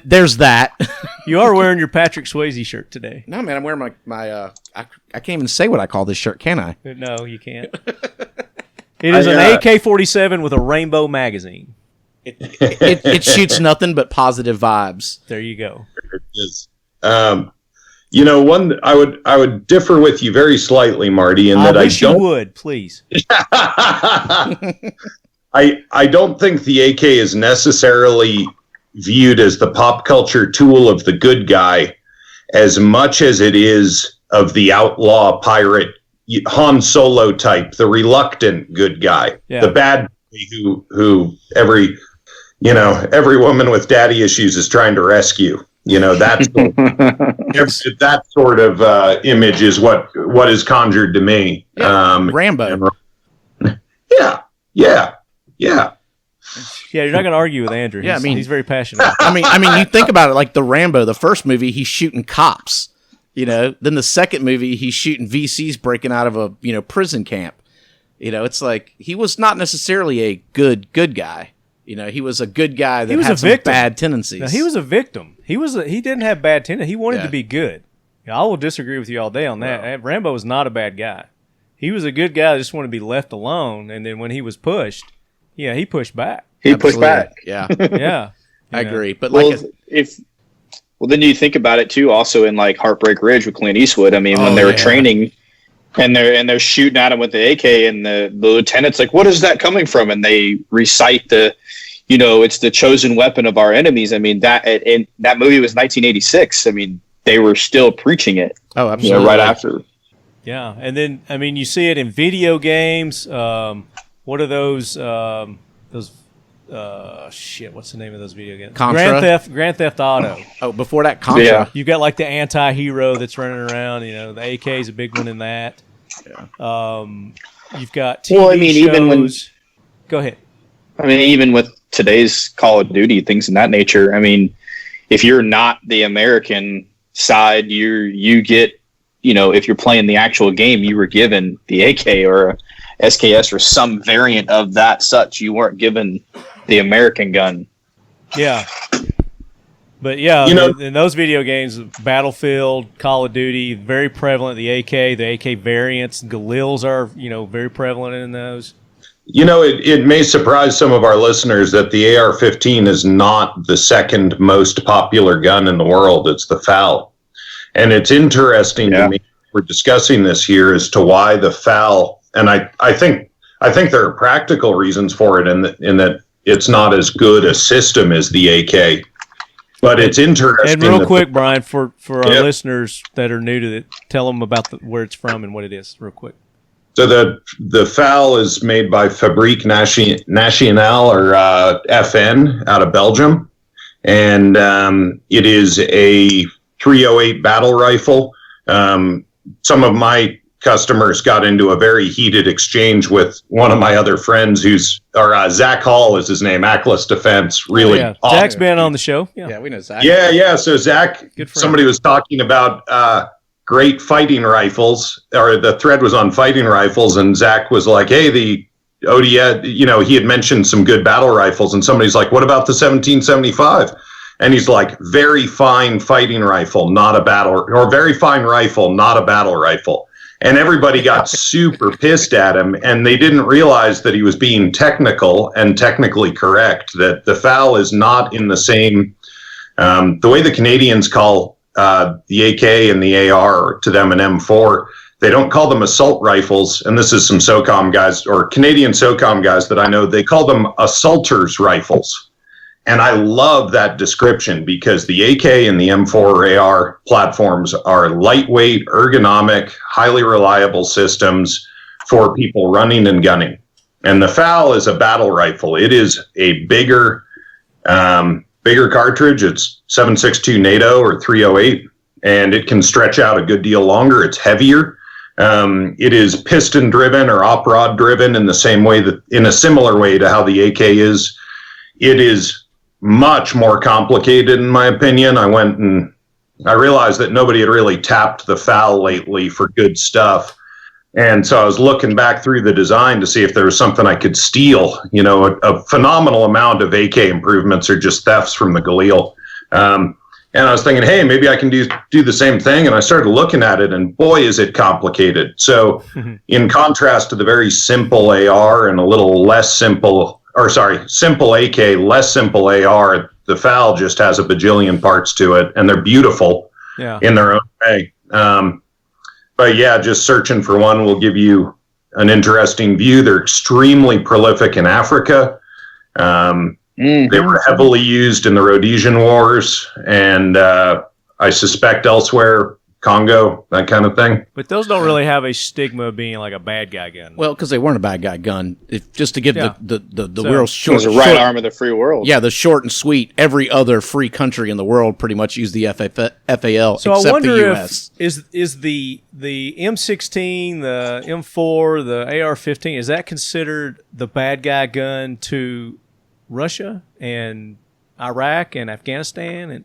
There's that. You are wearing your Patrick Swayze shirt today. No, man, I'm wearing my I can't even say what I call this shirt, can I? No, you can't. It is an AK-47 with a rainbow magazine. It shoots nothing but positive vibes. There you go. It is. One I would differ with you very slightly, Marty, in that I wish you would, please. I don't think the AK is necessarily viewed as the pop culture tool of the good guy as much as it is of the outlaw pirate Han Solo type, the reluctant good guy, the bad guy who every woman with daddy issues is trying to rescue. That's that sort of image is what is conjured to me. Rambo. Yeah. Yeah, you're not going to argue with Andrew. He's very passionate. I mean, you think about it, like the Rambo, the first movie, he's shooting cops. Then the second movie, he's shooting VCs breaking out of a prison camp. It's like he was not necessarily a good guy. He was a good guy that had some bad tendencies. No, he was a victim. He didn't have bad tendencies. He wanted to be good. I will disagree with you all day on that. Wow. Rambo was not a bad guy. He was a good guy that just wanted to be left alone. And then when he was pushed, he pushed back. Pushed back. Yeah. Yeah. I agree. But then you think about it too, also in like Heartbreak Ridge with Clint Eastwood. I mean, when they were training and they're shooting at him with the AK and the lieutenant's like, what is that coming from? And they recite it's the chosen weapon of our enemies. I mean, that movie was 1986. I mean, they were still preaching it. Oh, absolutely. Right after. Yeah. And then, I mean, you see it in video games. What are those? What's the name of those video games? Contra? Grand Theft Auto. Oh, before that, Contra. Yeah. You've got like the anti-hero that's running around. The AK is a big one in that. Yeah. You've got TV shows. Even when, go ahead. I mean, even with today's Call of Duty, things in that nature. I mean, if you're not the American side, you get, if you're playing the actual game, you were given the AK or a SKS or some variant of that such. You weren't given the American gun. Yeah. But in those video games, Battlefield, Call of Duty, very prevalent. The AK variants, Galils are, very prevalent in those. It may surprise some of our listeners that the AR-15 is not the second most popular gun in the world. It's the FAL. And it's interesting to me, we're discussing this here, as to why the FAL, and I think there are practical reasons for it in that it's not as good a system as the AK. But it's interesting. And real quick, Brian, for our listeners that are new to it, tell them about where it's from and what it is, real quick. So the FAL is made by Fabrique Nationale, or FN, out of Belgium, and it is a .308 battle rifle. Some of my customers got into a very heated exchange with one of my other friends Zach Hall is his name, Ackless Defense. Really, yeah. awesome. Zach's been on the show. Yeah, we know Zach. Yeah. So Zach, somebody was talking about great fighting rifles, or the thread was on fighting rifles, and Zach was like, hey, the ODS, he had mentioned some good battle rifles, and somebody's like, what about the 1775? And he's like, very fine fighting rifle, not a battle, or very fine rifle, not a battle rifle. And everybody got super pissed at him, and they didn't realize that he was being technical and technically correct, that the FAL is not in the same, the way the Canadians call the AK and the AR to them an M4, they don't call them assault rifles. And this is some SOCOM guys or Canadian SOCOM guys that I know, they call them assaulters rifles. And I love that description because the AK and the M4 AR platforms are lightweight, ergonomic, highly reliable systems for people running and gunning. And the FAL is a battle rifle. It is a bigger cartridge. It's 7.62 NATO or 308, and it can stretch out a good deal longer. It's heavier. It is piston driven or op rod driven in the same way in a similar way to how the AK is. It is much more complicated, in my opinion. I realized that nobody had really tapped the FAL lately for good stuff. And so I was looking back through the design to see if there was something I could steal. A phenomenal amount of AK improvements are just thefts from the Galil. And I was thinking, hey, maybe I can do the same thing. And I started looking at it, and boy, is it complicated. So in contrast to the very simple AR and a little less simple AK, less simple AR, the FAL just has a bajillion parts to it, and they're beautiful in their own way. But yeah, just searching for one will give you an interesting view. They're extremely prolific in Africa. They were heavily used in the Rhodesian Wars, and I suspect elsewhere, Congo, that kind of thing. But those don't really have a stigma of being like a bad guy gun. Well, because they weren't a bad guy gun. Just to give the real short... It was the right arm of the free world. Yeah, the short and sweet. Every other free country in the world pretty much used the FAL, so except I wonder the U.S. Is the M16, the M4, the AR-15, is that considered the bad guy gun to Russia and Iraq and Afghanistan? And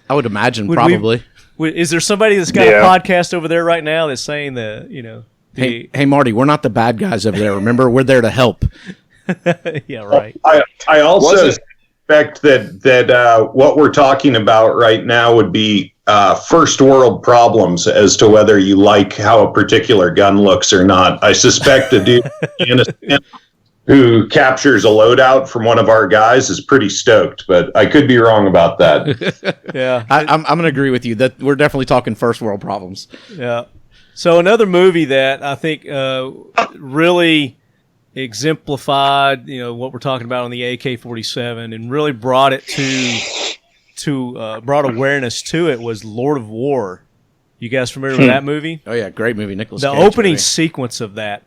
I would imagine probably. Is there somebody that's got a podcast over there right now that's saying Hey Marty, we're not the bad guys over there. Remember, we're there to help. Yeah, right. I also suspect that what we're talking about right now would be first world problems as to whether you like how a particular gun looks or not. I suspect a dude who captures a loadout from one of our guys is pretty stoked, but I could be wrong about that. Yeah, I'm going to agree with you that we're definitely talking first world problems. Yeah. So another movie that I think really exemplified, what we're talking about on the AK-47 and really brought it brought awareness to it was Lord of War. You guys familiar with that movie? Oh yeah, great movie. Nicolas Cage. The opening sequence of that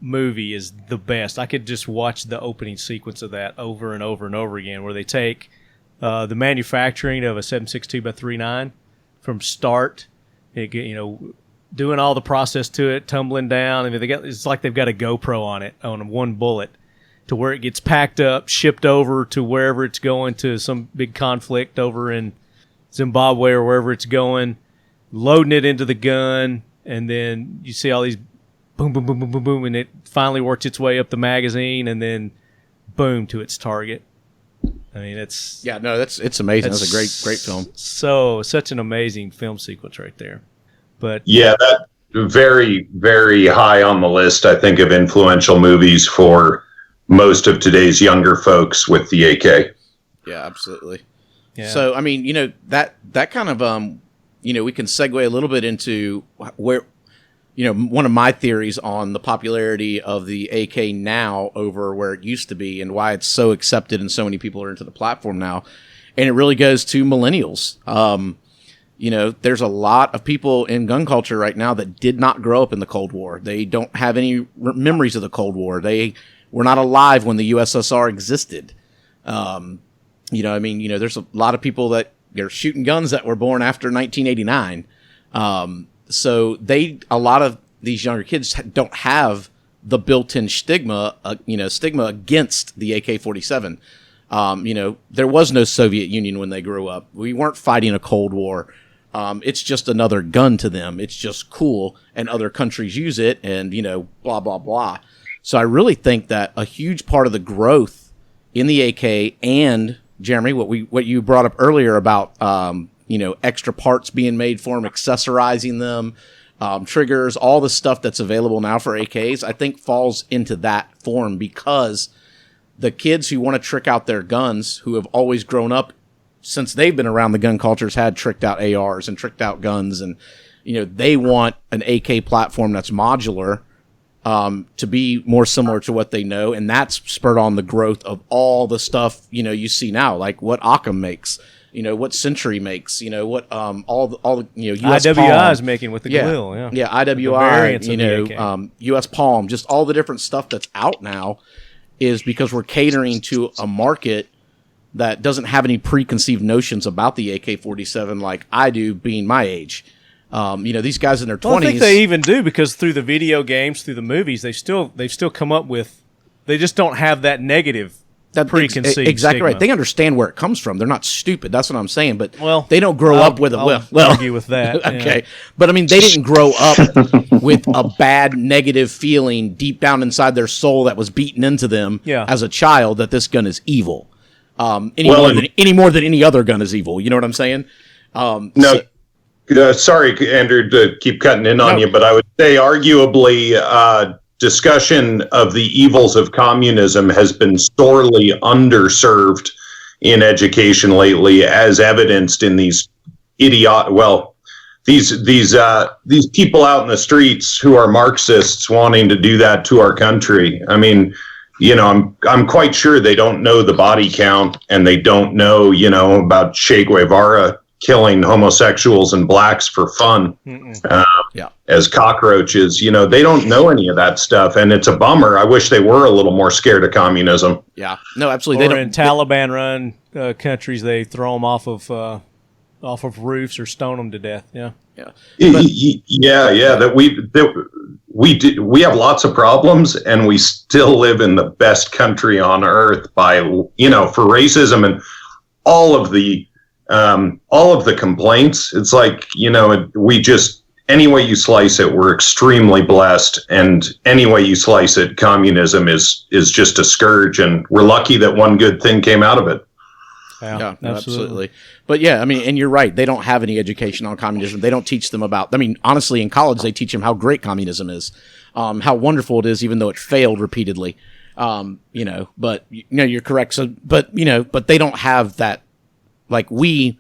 movie is the best. I could just watch the opening sequence of that over and over and over again, where they take the manufacturing of a 7.62x39 from start, doing all the process to it, tumbling down. I mean, it's like they've got a GoPro on it, on one bullet, to where it gets packed up, shipped over to wherever it's going, to some big conflict over in Zimbabwe or wherever it's going, loading it into the gun, and then you see all these boom, boom, boom, boom, boom, boom, and it finally works its way up the magazine, and then boom to its target. I mean, it's amazing. That's a great film. So such an amazing film sequence right there. But yeah, that very, very high on the list, I think, of influential movies for most of today's younger folks with the AK. Yeah, absolutely. Yeah. So, I mean, that kind of we can segue a little bit into where. One of my theories on the popularity of the AK now over where it used to be and why it's so accepted and so many people are into the platform now. And it really goes to millennials. There's a lot of people in gun culture right now that did not grow up in the Cold War. They don't have any memories of the Cold War. They were not alive when the USSR existed. There's a lot of people that they're shooting guns that were born after 1989. So a lot of these younger kids don't have the built-in stigma against the AK-47. There was no Soviet Union when they grew up. We weren't fighting a Cold War. It's just another gun to them. It's just cool, and other countries use it, and blah blah blah. So I really think that a huge part of the growth in the AK, and Jeremy, what you brought up earlier about extra parts being made for them, accessorizing them, triggers, all the stuff that's available now for AKs, I think falls into that form, because the kids who want to trick out their guns, who have always grown up since they've been around the gun cultures, had tricked out ARs and tricked out guns, and they want an AK platform that's modular, to be more similar to what they know, and that's spurred on the growth of all the stuff you see now, like what Occam makes, what Century makes, what all the US IWI Palm is making with the Galil, IWI, US Palm, just all the different stuff that's out now is because we're catering to a market that doesn't have any preconceived notions about the AK-47 like I do, being my age. These guys in their 20s. I think they even do, because through the video games, through the movies, they've still come up with. They just don't have that negative preconceived exactly stigma. right. They understand where it comes from. They're not stupid. That's what I'm saying. But they don't grow up with it. I'll argue with that. Okay, yeah. But I mean, they didn't grow up with a bad, negative feeling deep down inside their soul that was beaten into them as a child that this gun is evil. Any more than any other gun is evil. You know what I'm saying? Sorry, Andrew, to keep cutting in on you, but I would say arguably discussion of the evils of communism has been sorely underserved in education lately, as evidenced in these these people out in the streets who are Marxists wanting to do that to our country. I mean, I'm quite sure they don't know the body count, and they don't know, about Che Guevara killing homosexuals and blacks for fun as cockroaches. They don't know any of that stuff, and it's a bummer. I wish they were a little more scared of communism. Yeah, no, absolutely. Or in Taliban-run countries, they throw them off of roofs or stone them to death. Yeah. That we have lots of problems, and we still live in the best country on earth by for racism and all of the complaints. It's like we just, any way you slice it, we're extremely blessed, and any way you slice it, communism is just a scourge, and we're lucky that one good thing came out of it. Yeah, absolutely. But yeah, I mean, and you're right. They don't have any education on communism. They don't teach them about, honestly, in college, they teach them how great communism is, how wonderful it is, even though it failed repeatedly. But you're correct. So, but they don't have that, like we,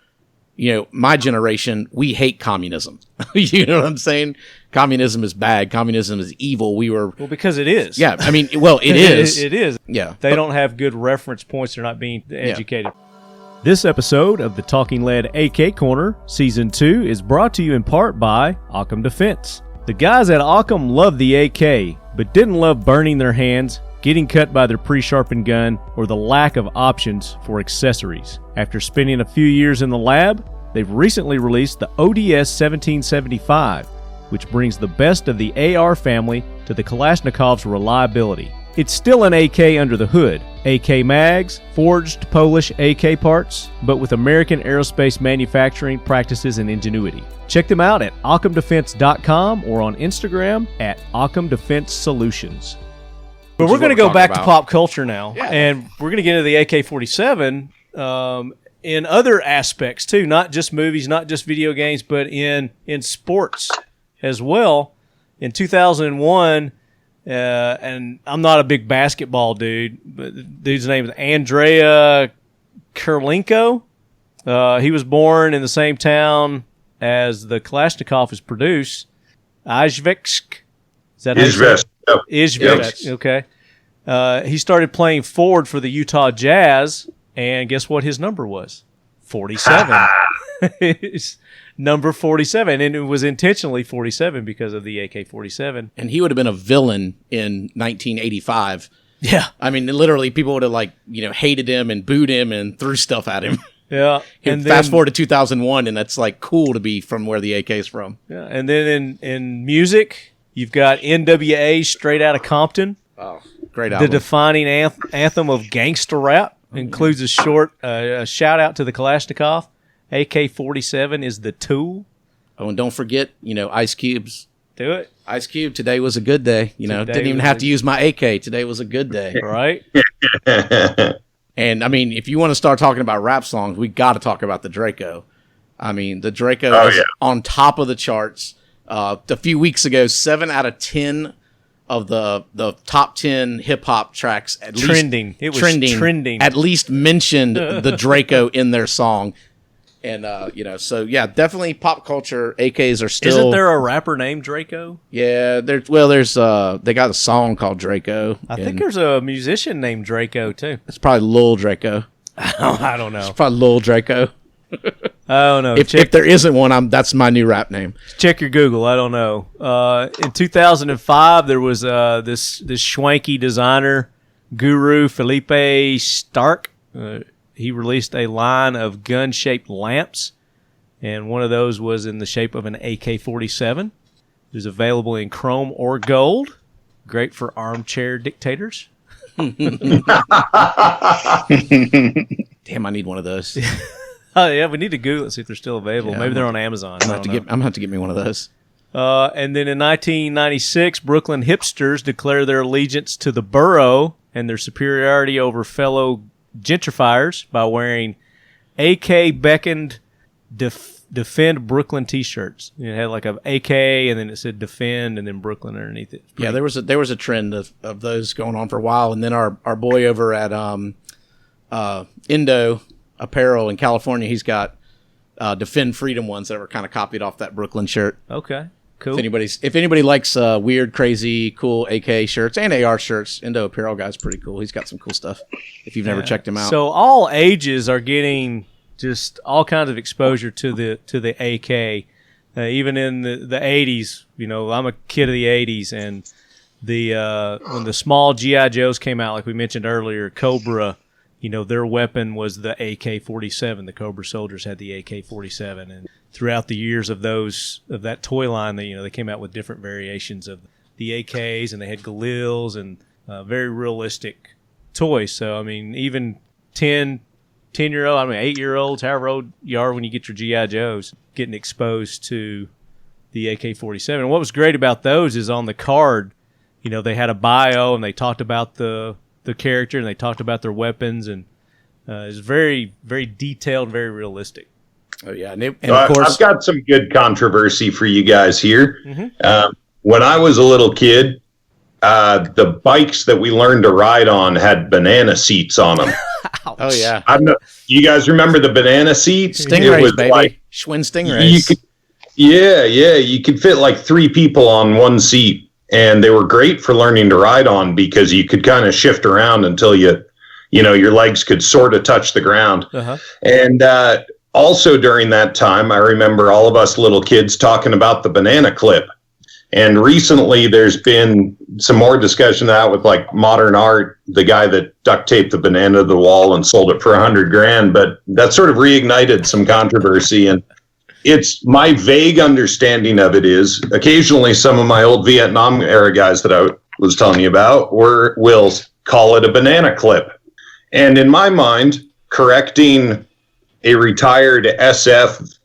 my generation, we hate communism. You know what I'm saying? Communism is bad. Communism is evil. Because it is. Yeah. I mean, well, it is. It is. Yeah. They don't have good reference points. They're not being educated. This episode of the Talking Lead AK Corner Season 2 is brought to you in part by Occam Defense. The guys at Occam love the AK, but didn't love burning their hands, getting cut by their pre-sharpened gun, or the lack of options for accessories. After spending a few years in the lab, they've recently released the ODS 1775, which brings the best of the AR family to the Kalashnikov's reliability. It's still an AK under the hood. AK mags, forged Polish AK parts, but with American aerospace manufacturing practices and ingenuity. Check them out at OccamDefense.com or on Instagram at Occam Defense Solutions. But we're going to go back to pop culture now, and we're going to get into the AK-47 in other aspects too, not just movies, not just video games, but in sports as well. In 2001, and I'm not a big basketball dude, but the dude's name is Andrea Kirilenko. He was born in the same town as the Kalashnikov is produced. Izhevsk. Is that Izhevsk? Izhevsk. Okay. He started playing forward for the Utah Jazz, and guess what his number was? 47. Number 47, and it was intentionally 47 because of the AK-47. And he would have been a villain in 1985. Yeah. I mean, literally, people would have hated him and booed him and threw stuff at him. Yeah. And fast forward to 2001, and that's like cool to be from where the AK's from. Yeah. And then in music, you've got NWA Straight Outta Compton. Oh, great album. The defining anthem of gangster rap includes a short shout out to the Kalashnikov. AK-47 is the tool. Oh, and don't forget, Ice Cube's. Do it. Ice Cube, today was a good day. Didn't even have to use my AK. Today was a good day. Right? And, I mean, if you want to start talking about rap songs, we got to talk about the Draco. I mean, the Draco is on top of the charts. A few weeks ago, 7 out of 10 of the top 10 hip-hop tracks at trending. Least, it was trending. At least mentioned the Draco in their song. And, so, yeah, definitely pop culture. AKs are still... Isn't there a rapper named Draco? Yeah, there's they got a song called Draco. I think there's a musician named Draco, too. It's probably Lil Draco. I don't know. It's probably Lil Draco. I don't know. If there isn't one, that's my new rap name. Check your Google. I don't know. In 2005, there was this schwanky designer guru, Felipe Stark. He released a line of gun-shaped lamps, and one of those was in the shape of an AK-47. It was available in chrome or gold. Great for armchair dictators. Damn, I need one of those. Oh, yeah, we need to Google it, see if they're still available. Maybe they're on Amazon. I'm going to have to get me one of those. And then in 1996, Brooklyn hipsters declare their allegiance to the borough and their superiority over fellow gentrifiers by wearing AK beckoned defend Brooklyn t-shirts. It had like a AK and then it said defend and then Brooklyn underneath it. Yeah, there was a trend of those going on for a while, and then our boy over at Indo Apparel in California, he's got Defend Freedom ones that were kind of copied off that Brooklyn shirt. Okay. Cool. If anybody likes weird, crazy, cool AK shirts and AR shirts, Indo Apparel guy's pretty cool. He's got some cool stuff. If you've never checked him out, so all ages are getting just all kinds of exposure to the AK. Even in the 80s, I'm a kid of the 80s, and when the small GI Joes came out, like we mentioned earlier, Cobra, their weapon was the AK-47. The Cobra soldiers had the AK-47, and throughout the years of that toy line, they came out with different variations of the AKs, and they had Galils and very realistic toys. So, I mean, even 10-year-old, 8-year-olds, however old you are when you get your GI Joes, getting exposed to the AK-47. And what was great about those is on the card, they had a bio and they talked about the character and they talked about their weapons, and it's very, very detailed, very realistic. Oh yeah, and of course I've got some good controversy for you guys here. Mm-hmm. When I was a little kid, the bikes that we learned to ride on had banana seats on them. Oh yeah, you guys remember the banana seats? Stingrays, baby. Schwinn Stingrays. You could fit like 3 people on one seat, and they were great for learning to ride on because you could kind of shift around until your legs could sort of touch the ground. Uh-huh. And also during that time, I remember all of us little kids talking about the banana clip. And recently there's been some more discussion of that with like modern art, the guy that duct taped the banana to the wall and sold it for $100,000. But that sort of reignited some controversy. And it's my vague understanding of it is occasionally some of my old Vietnam era guys that I was telling you about will call it a banana clip. And in my mind, correcting a retired SF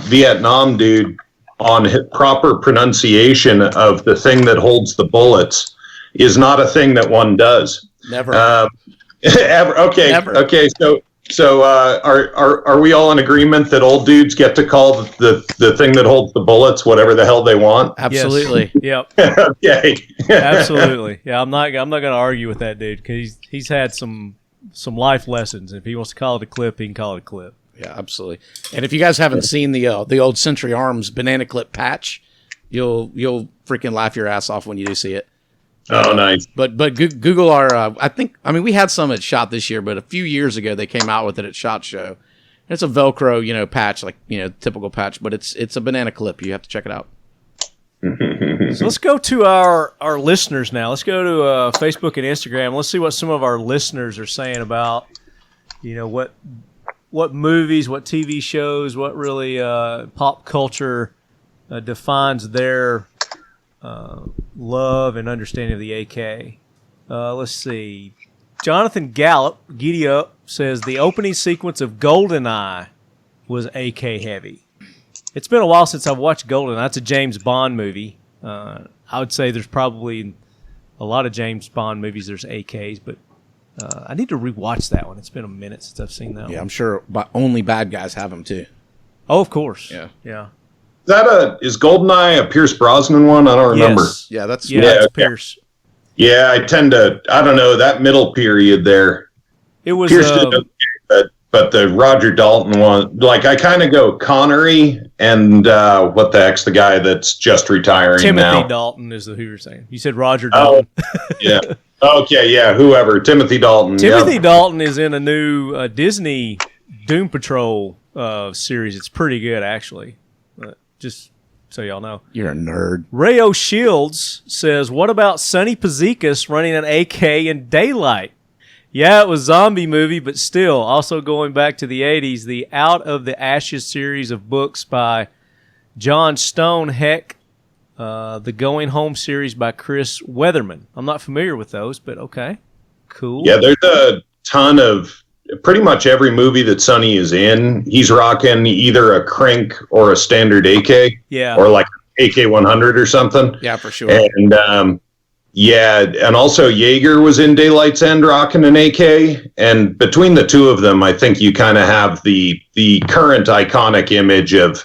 Vietnam dude on proper pronunciation of the thing that holds the bullets is not a thing that one does. Never. Ever. Okay. Never. Okay. So are we all in agreement that old dudes get to call the thing that holds the bullets whatever the hell they want? Absolutely. Yes. Yep. Okay. Absolutely. Yeah, I'm not going to argue with that dude because he's had some life lessons. If he wants to call it a clip, he can call it a clip. Yeah, absolutely. And if you guys haven't seen the old Century Arms banana clip patch, you'll freaking laugh your ass off when you do see it. Oh, nice. But Google our we had some at SHOT this year, but a few years ago they came out with it at SHOT Show. And it's a Velcro, patch, like, typical patch, but it's a banana clip. You have to check it out. So let's go to our listeners now. Let's go to Facebook and Instagram. Let's see what some of our listeners are saying about, what movies, what TV shows, what really pop culture defines their love and understanding of the AK. Let's see. Jonathan Gallup, Giddy Up, says the opening sequence of GoldenEye was AK heavy. It's been a while since I've watched GoldenEye. That's a James Bond movie. I would say there's probably a lot of James Bond movies there's AKs, but I need to rewatch that one. It's been a minute since I've seen that one. Yeah, I'm sure but only bad guys have them too. Oh, of course. Yeah. Is GoldenEye a Pierce Brosnan one? I don't remember. Yes. Yeah, that's That's Pierce. Yeah, I don't know, that middle period there. It was Pierce did okay, but the Roger Dalton one, like I kind of go Connery and what the heck's the guy that's just retiring Timothy now? Dalton is who you were saying. You said Roger Dalton. Yeah. Okay, yeah, whoever. Timothy Dalton. Timothy Dalton is in a new Disney Doom Patrol series. It's pretty good, actually. Just so y'all know. You're a nerd. Rayo Shields says, what about Sonny Pazzikas running an AK in daylight? Yeah, it was a zombie movie, but still, also going back to the 80s, the Out of the Ashes series of books by John Stone, the Going Home series by Chris Weatherman. I'm not familiar with those, but okay. Cool. Yeah, there's a ton of pretty much every movie that Sonny is in, he's rocking either a crank or a standard AK. Yeah. Or like AK-100 or something. Yeah, for sure. And and also Jaeger was in Daylight's End rocking an AK. And between the two of them, I think you kind of have the current iconic image of,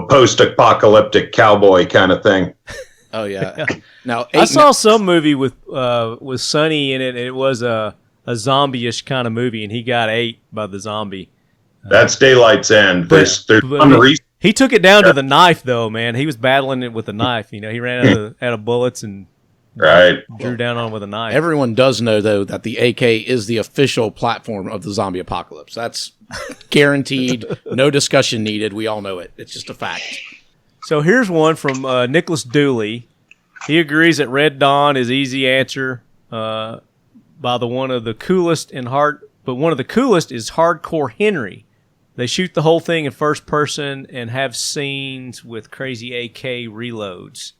post-apocalyptic cowboy kind of thing. Oh yeah. Now I saw some movie with Sonny in it. It was a zombie-ish kind of movie, and he got ate by the zombie. That's Daylight's End. There's he took it down to the knife, though, man. He was battling it with a knife. He ran out of bullets and drew down on with a knife. Everyone does know, though, that the AK is the official platform of the zombie apocalypse. That's guaranteed. No discussion needed. We all know it. It's just a fact. So here's one from Nicholas Dooley. He agrees that Red Dawn is easy answer by one of the coolest is Hardcore Henry. They shoot the whole thing in first person and have scenes with crazy AK reloads.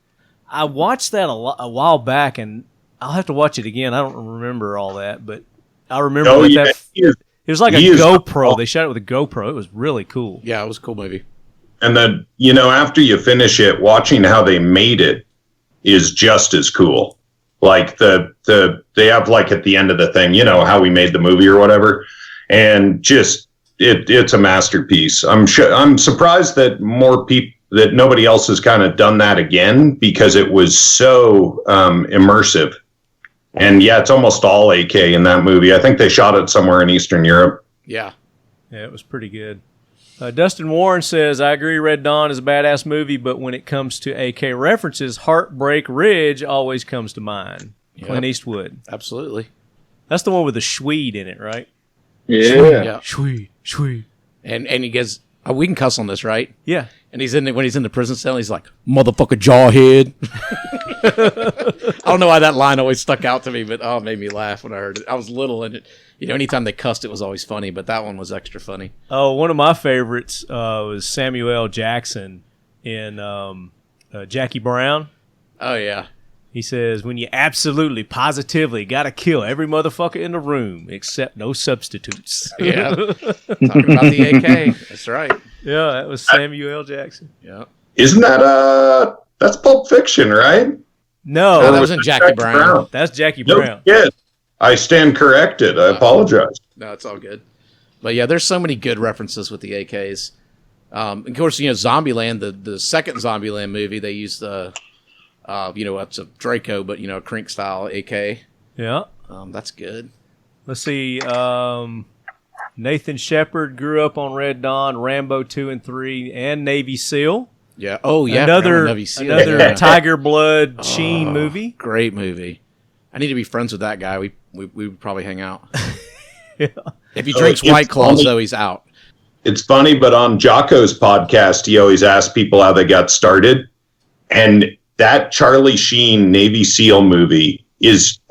I watched that a while back, and I'll have to watch it again. I don't remember all that, but I remember it was like a GoPro. They shot it with a GoPro. It was really cool. Yeah, it was a cool movie. And then, after you finish it, watching how they made it is just as cool. Like they have like at the end of the thing, how we made the movie or whatever, and just it's a masterpiece. I'm surprised that that nobody else has kind of done that again, because it was so immersive. And yeah, it's almost all AK in that movie. I think they shot it somewhere in Eastern Europe. Yeah, it was pretty good. Dustin Warren says, I agree Red Dawn is a badass movie, but when it comes to AK references, Heartbreak Ridge always comes to mind. Yep. Clint Eastwood. Absolutely. That's the one with the Schweed in it, right? Yeah. Schweed. And he gets, we can cuss on this, right? Yeah. And when he's in the prison cell, he's like, motherfucker jawhead. I don't know why that line always stuck out to me, but it made me laugh when I heard it. I was little, and anytime they cussed, it was always funny, but that one was extra funny. Oh, one of my favorites was Samuel L. Jackson in Jackie Brown. Oh, yeah. He says, when you absolutely, positively got to kill every motherfucker in the room except no substitutes. Yeah. Talking about the AK. That's right. Yeah, that was Samuel L. Jackson. Yeah. Isn't that, that's Pulp Fiction, right? No. That wasn't Jackie Brown. That's Jackie Brown. Yes. I stand corrected. I apologize. No, it's all good. But yeah, there's so many good references with the AKs. Of course, Zombieland, the second Zombieland movie, they used the, it's a Draco, but, a Krink style AK. Yeah. That's good. Let's see. Nathan Shepard grew up on Red Dawn, Rambo 2 and 3, and Navy SEAL. Yeah. Oh, yeah. Another Tiger Blood Sheen movie. Great movie. I need to be friends with that guy. We would probably hang out. Yeah. If he drinks White Claws, though, he's out. It's funny, but on Jocko's podcast, he always asks people how they got started. And that Charlie Sheen Navy SEAL movie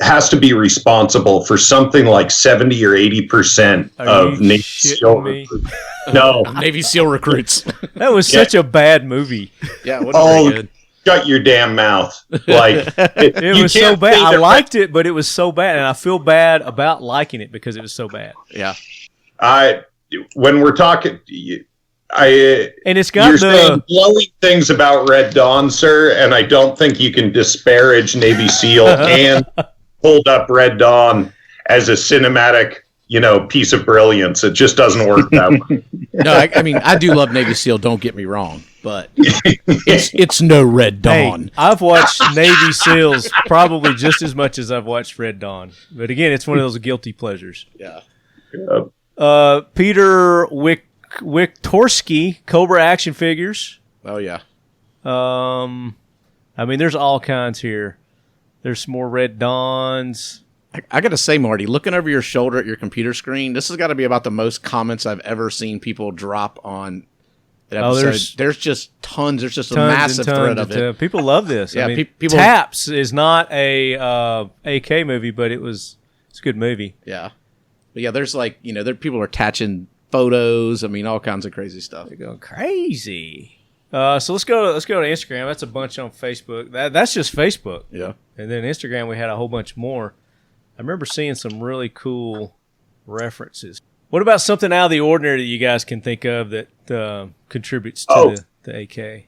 has to be responsible for something like 70 or 80% of Navy SEAL recruits. No, Navy SEAL recruits. That was such a bad movie. Yeah, it wasn't very good. Shut your damn mouth! Like It was so bad. I liked it, but it was so bad, and I feel bad about liking it because it was so bad. Yeah. When we're talking, And it's got you're saying glowing things about Red Dawn, sir, and I don't think you can disparage Navy SEAL and hold up Red Dawn as a cinematic, piece of brilliance. It just doesn't work that way. No, I mean, I do love Navy SEAL, don't get me wrong, but it's no Red Dawn. Hey, I've watched Navy SEALs probably just as much as I've watched Red Dawn. But again, it's one of those guilty pleasures. Yeah. Peter Wiktorski, Cobra action figures. Oh, yeah. I mean, there's all kinds here. There's some more Red Dawns. I got to say, Marty, looking over your shoulder at your computer screen, this has got to be about the most comments I've ever seen people drop on that episode. There's just tons. There's just a massive thread of it. People love this. Yeah, I mean, people. Taps is not a AK movie, but it's a good movie. Yeah. But yeah, there's people are attaching photos. I mean, all kinds of crazy stuff. They're going crazy. So let's go to Instagram. That's a bunch on Facebook. That's just Facebook. Yeah. And then Instagram, we had a whole bunch more. I remember seeing some really cool references. What about something out of the ordinary that you guys can think of that contributes to the AK?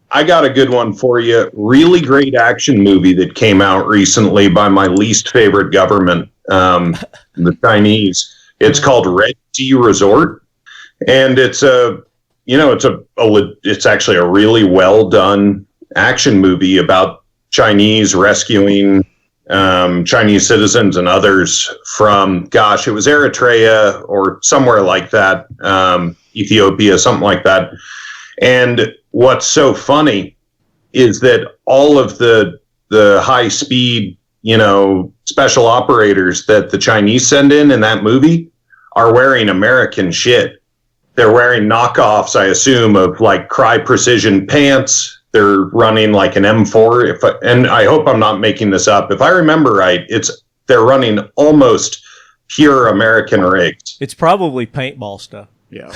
I got a good one for you. Really great action movie that came out recently by my least favorite government, the Chinese. It's called Reggie Resort, and it's it's actually a really well done action movie about Chinese rescuing Chinese citizens and others from, it was Eritrea or somewhere like that, Ethiopia, something like that. And what's so funny is that all of the high speed, special operators that the Chinese send in that movie are wearing American shit. They're wearing knockoffs, I assume, of like Cry Precision pants. They're running like an M4. And I hope I'm not making this up. If I remember right, they're running almost pure American rigs. It's probably paintball stuff. Yeah.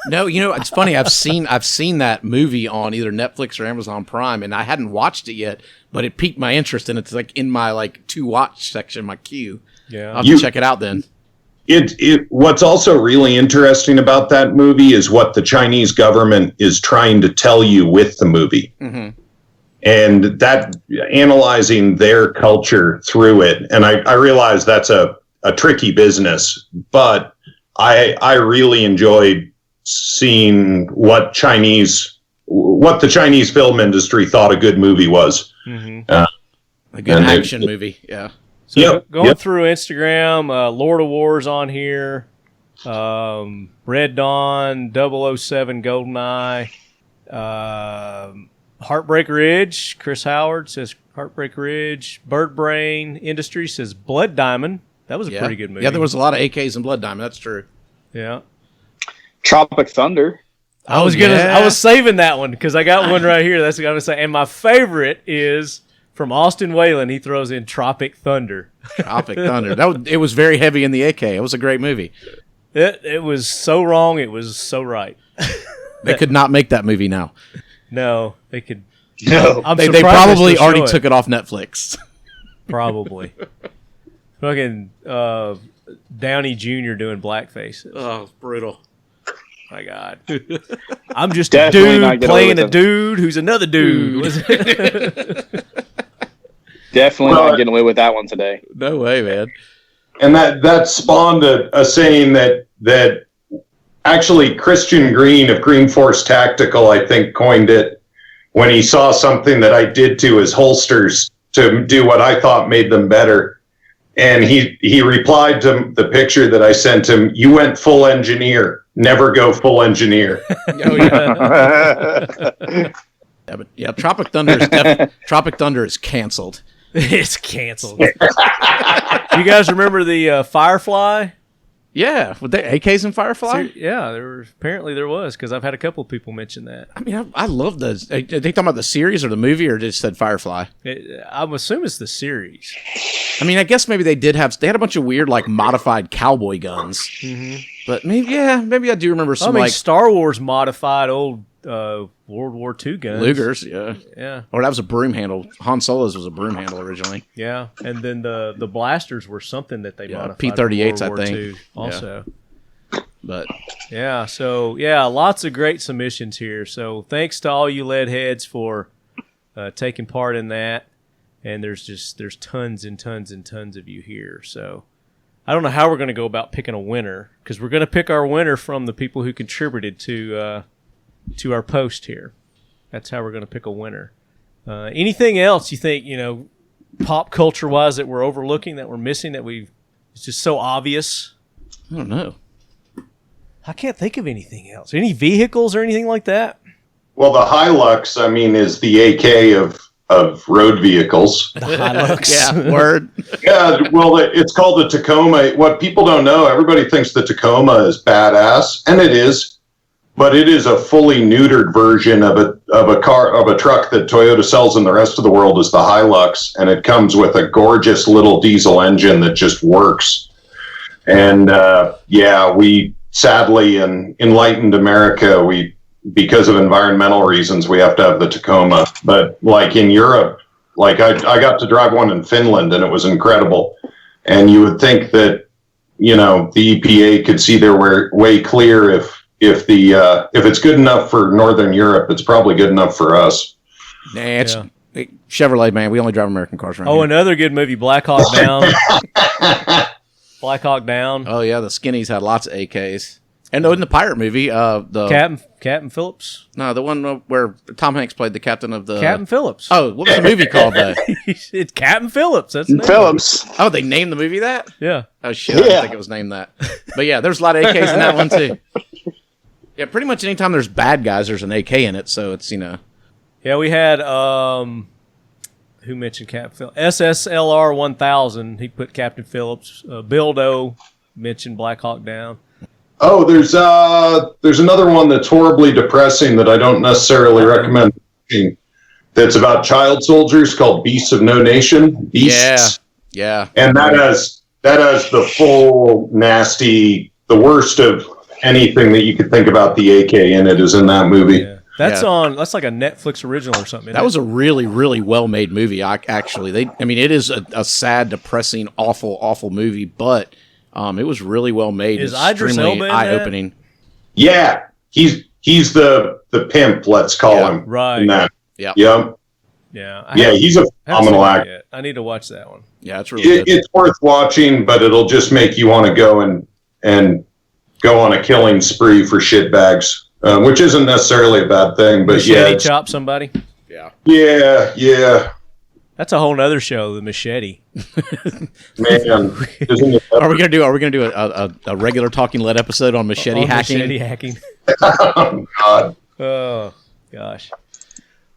No, it's funny. I've seen that movie on either Netflix or Amazon Prime, and I hadn't watched it yet, but it piqued my interest, and it's like in my to watch section, my queue. Yeah, I'll have to check it out then. What's also really interesting about that movie is what the Chinese government is trying to tell you with the movie. Mm-hmm. And that analyzing their culture through it. And I realize that's a tricky business, but I really enjoyed seeing what the Chinese film industry thought a good movie was. Mm-hmm. A good action movie. Yeah. So going through Instagram, Lord of War's on here, Red Dawn, 007 GoldenEye, Heartbreak Ridge, Chris Howard says Heartbreak Ridge, Bird Brain Industry says Blood Diamond. That was a pretty good movie. Yeah, there was a lot of AKs in Blood Diamond. That's true. Yeah. Tropic Thunder. I was saving that one because I got one right here. That's what I was saying. And my favorite is from Austin Whalen. He throws in Tropic Thunder. Tropic Thunder. It was very heavy in the AK. It was a great movie. It was so wrong. It was so right. They could not make that movie now. No, they could. No, they probably already took it off Netflix. Probably. Fucking Downey Jr. doing blackface. Oh, brutal. My God. I'm just a dude playing a dude who's another dude. Definitely not getting away with that one today. No way, man. And that spawned a saying that actually Christian Green of Green Force Tactical, I think, coined it when he saw something that I did to his holsters to do what I thought made them better. And he replied to the picture that I sent him, "You went full engineer. Never go full engineer." Oh, yeah. Tropic Thunder is canceled. It's canceled. You guys remember the Firefly? Yeah, with the AKs and Firefly. Yeah, apparently there was, because I've had a couple of people mention that. I mean, I love those. Are they talking about the series or the movie, or just said Firefly? I'm assuming it's the series. I mean, I guess maybe they had a bunch of weird, like, modified cowboy guns. Mm-hmm. But maybe I do remember some, like... Star Wars modified old World War II guns. Lugers, yeah. Yeah. Or that was a broom handle. Han Solo's was a broom handle originally. Yeah, and then the blasters were something that they modified. P-38s, World War I think. II also. Yeah. But... Yeah, so, yeah, lots of great submissions here. So thanks to all you lead heads for taking part in that. And there's tons and tons and tons of you here. So I don't know how we're going to go about picking a winner, because we're going to pick our winner from the people who contributed to our post here. That's how we're going to pick a winner. Anything else you think, pop culture wise, that we're overlooking, that we're missing, that it's just so obvious? I don't know. I can't think of anything else. Any vehicles or anything like that? Well, the Hilux, I mean, is the AK of road vehicles. The Hilux. Yeah, word. Yeah, well, it's called the Tacoma. What people don't know, everybody thinks the Tacoma is badass, and it is, but it is a fully neutered version of a truck that Toyota sells in the rest of the world is the Hilux, and it comes with a gorgeous little diesel engine that just works. And we sadly, in enlightened America, because of environmental reasons, we have to have the Tacoma. But like in Europe, like I got to drive one in Finland, and it was incredible. And you would think that, the EPA could see their way clear if it's good enough for Northern Europe, it's probably good enough for us. Nah, Chevrolet, man. We only drive American cars around here. Another good movie, Black Hawk Down. Black Hawk Down. Oh yeah, the skinnies had lots of AKs. And in the pirate movie, the Captain Phillips. No, the one where Tom Hanks played the captain of the Captain Phillips. Oh, what was the movie called though? It's Captain Phillips. That's Phillips. Oh, they named the movie that? Yeah. Oh shit, I didn't think it was named that. But yeah, there's a lot of AKs in that one too. Yeah, pretty much anytime there's bad guys, there's an AK in it. So it's Yeah, we had who mentioned Captain Phillips? SSLR 1000. He put Captain Phillips. Bildo mentioned Black Hawk Down. Oh, there's another one that's horribly depressing that I don't necessarily recommend watching. That's about child soldiers, called Beasts of No Nation. Beasts. Yeah. And that has the full nasty, the worst of anything that you could think about the AK in it is in that movie. Yeah. That's like a Netflix original or something. That was a really, really well made movie. Actually, it is a sad, depressing, awful movie, but it was really well made. Is Idris Elba eye opening? Yeah, he's the pimp. Let's call him right. In that. Yeah. Yep. Yeah. He's a phenomenal actor. I need to watch that one. Yeah, it's really good. It's worth watching, but it'll just make you want to go and go on a killing spree for shitbags, which isn't necessarily a bad thing. But Machete chop somebody. Yeah. That's a whole nother show, the Machete. Man, are we gonna do a regular Talking Lead episode on machete hacking? Machete hacking. Oh God. Oh gosh.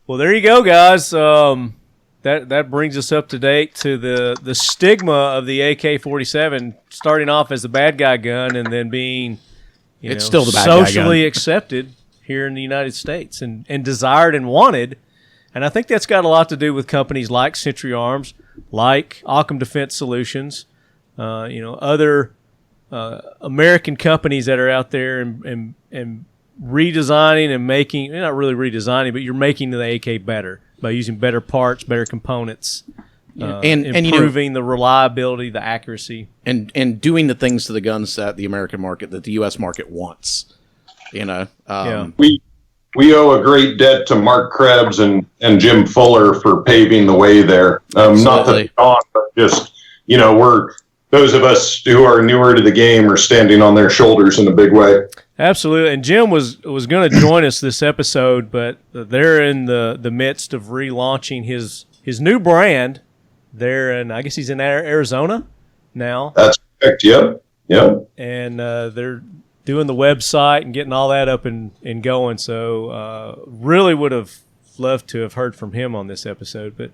Well, there you go, guys. That brings us up to date to the stigma of the AK-47 starting off as a bad guy gun and then being still the bad guy socially gun. accepted here in the United States and desired and wanted. And I think that's got a lot to do with companies like Century Arms, like Occam Defense Solutions, other American companies that are out there and redesigning and making, not really redesigning, but you're making the AK better by using better parts, better components, and improving the reliability, the accuracy. And doing the things to the guns that the American market, that the U.S. market wants. We owe a great debt to Mark Krebs and Jim Fuller for paving the way there. Not that they're gone, but just, we're those of us who are newer to the game are standing on their shoulders in a big way. Absolutely. And Jim was going to join us this episode, but they're in the midst of relaunching his new brand there, and I guess he's in Arizona now. That's correct. Yep. And they're doing the website and getting all that up and going. So really would have loved to have heard from him on this episode, but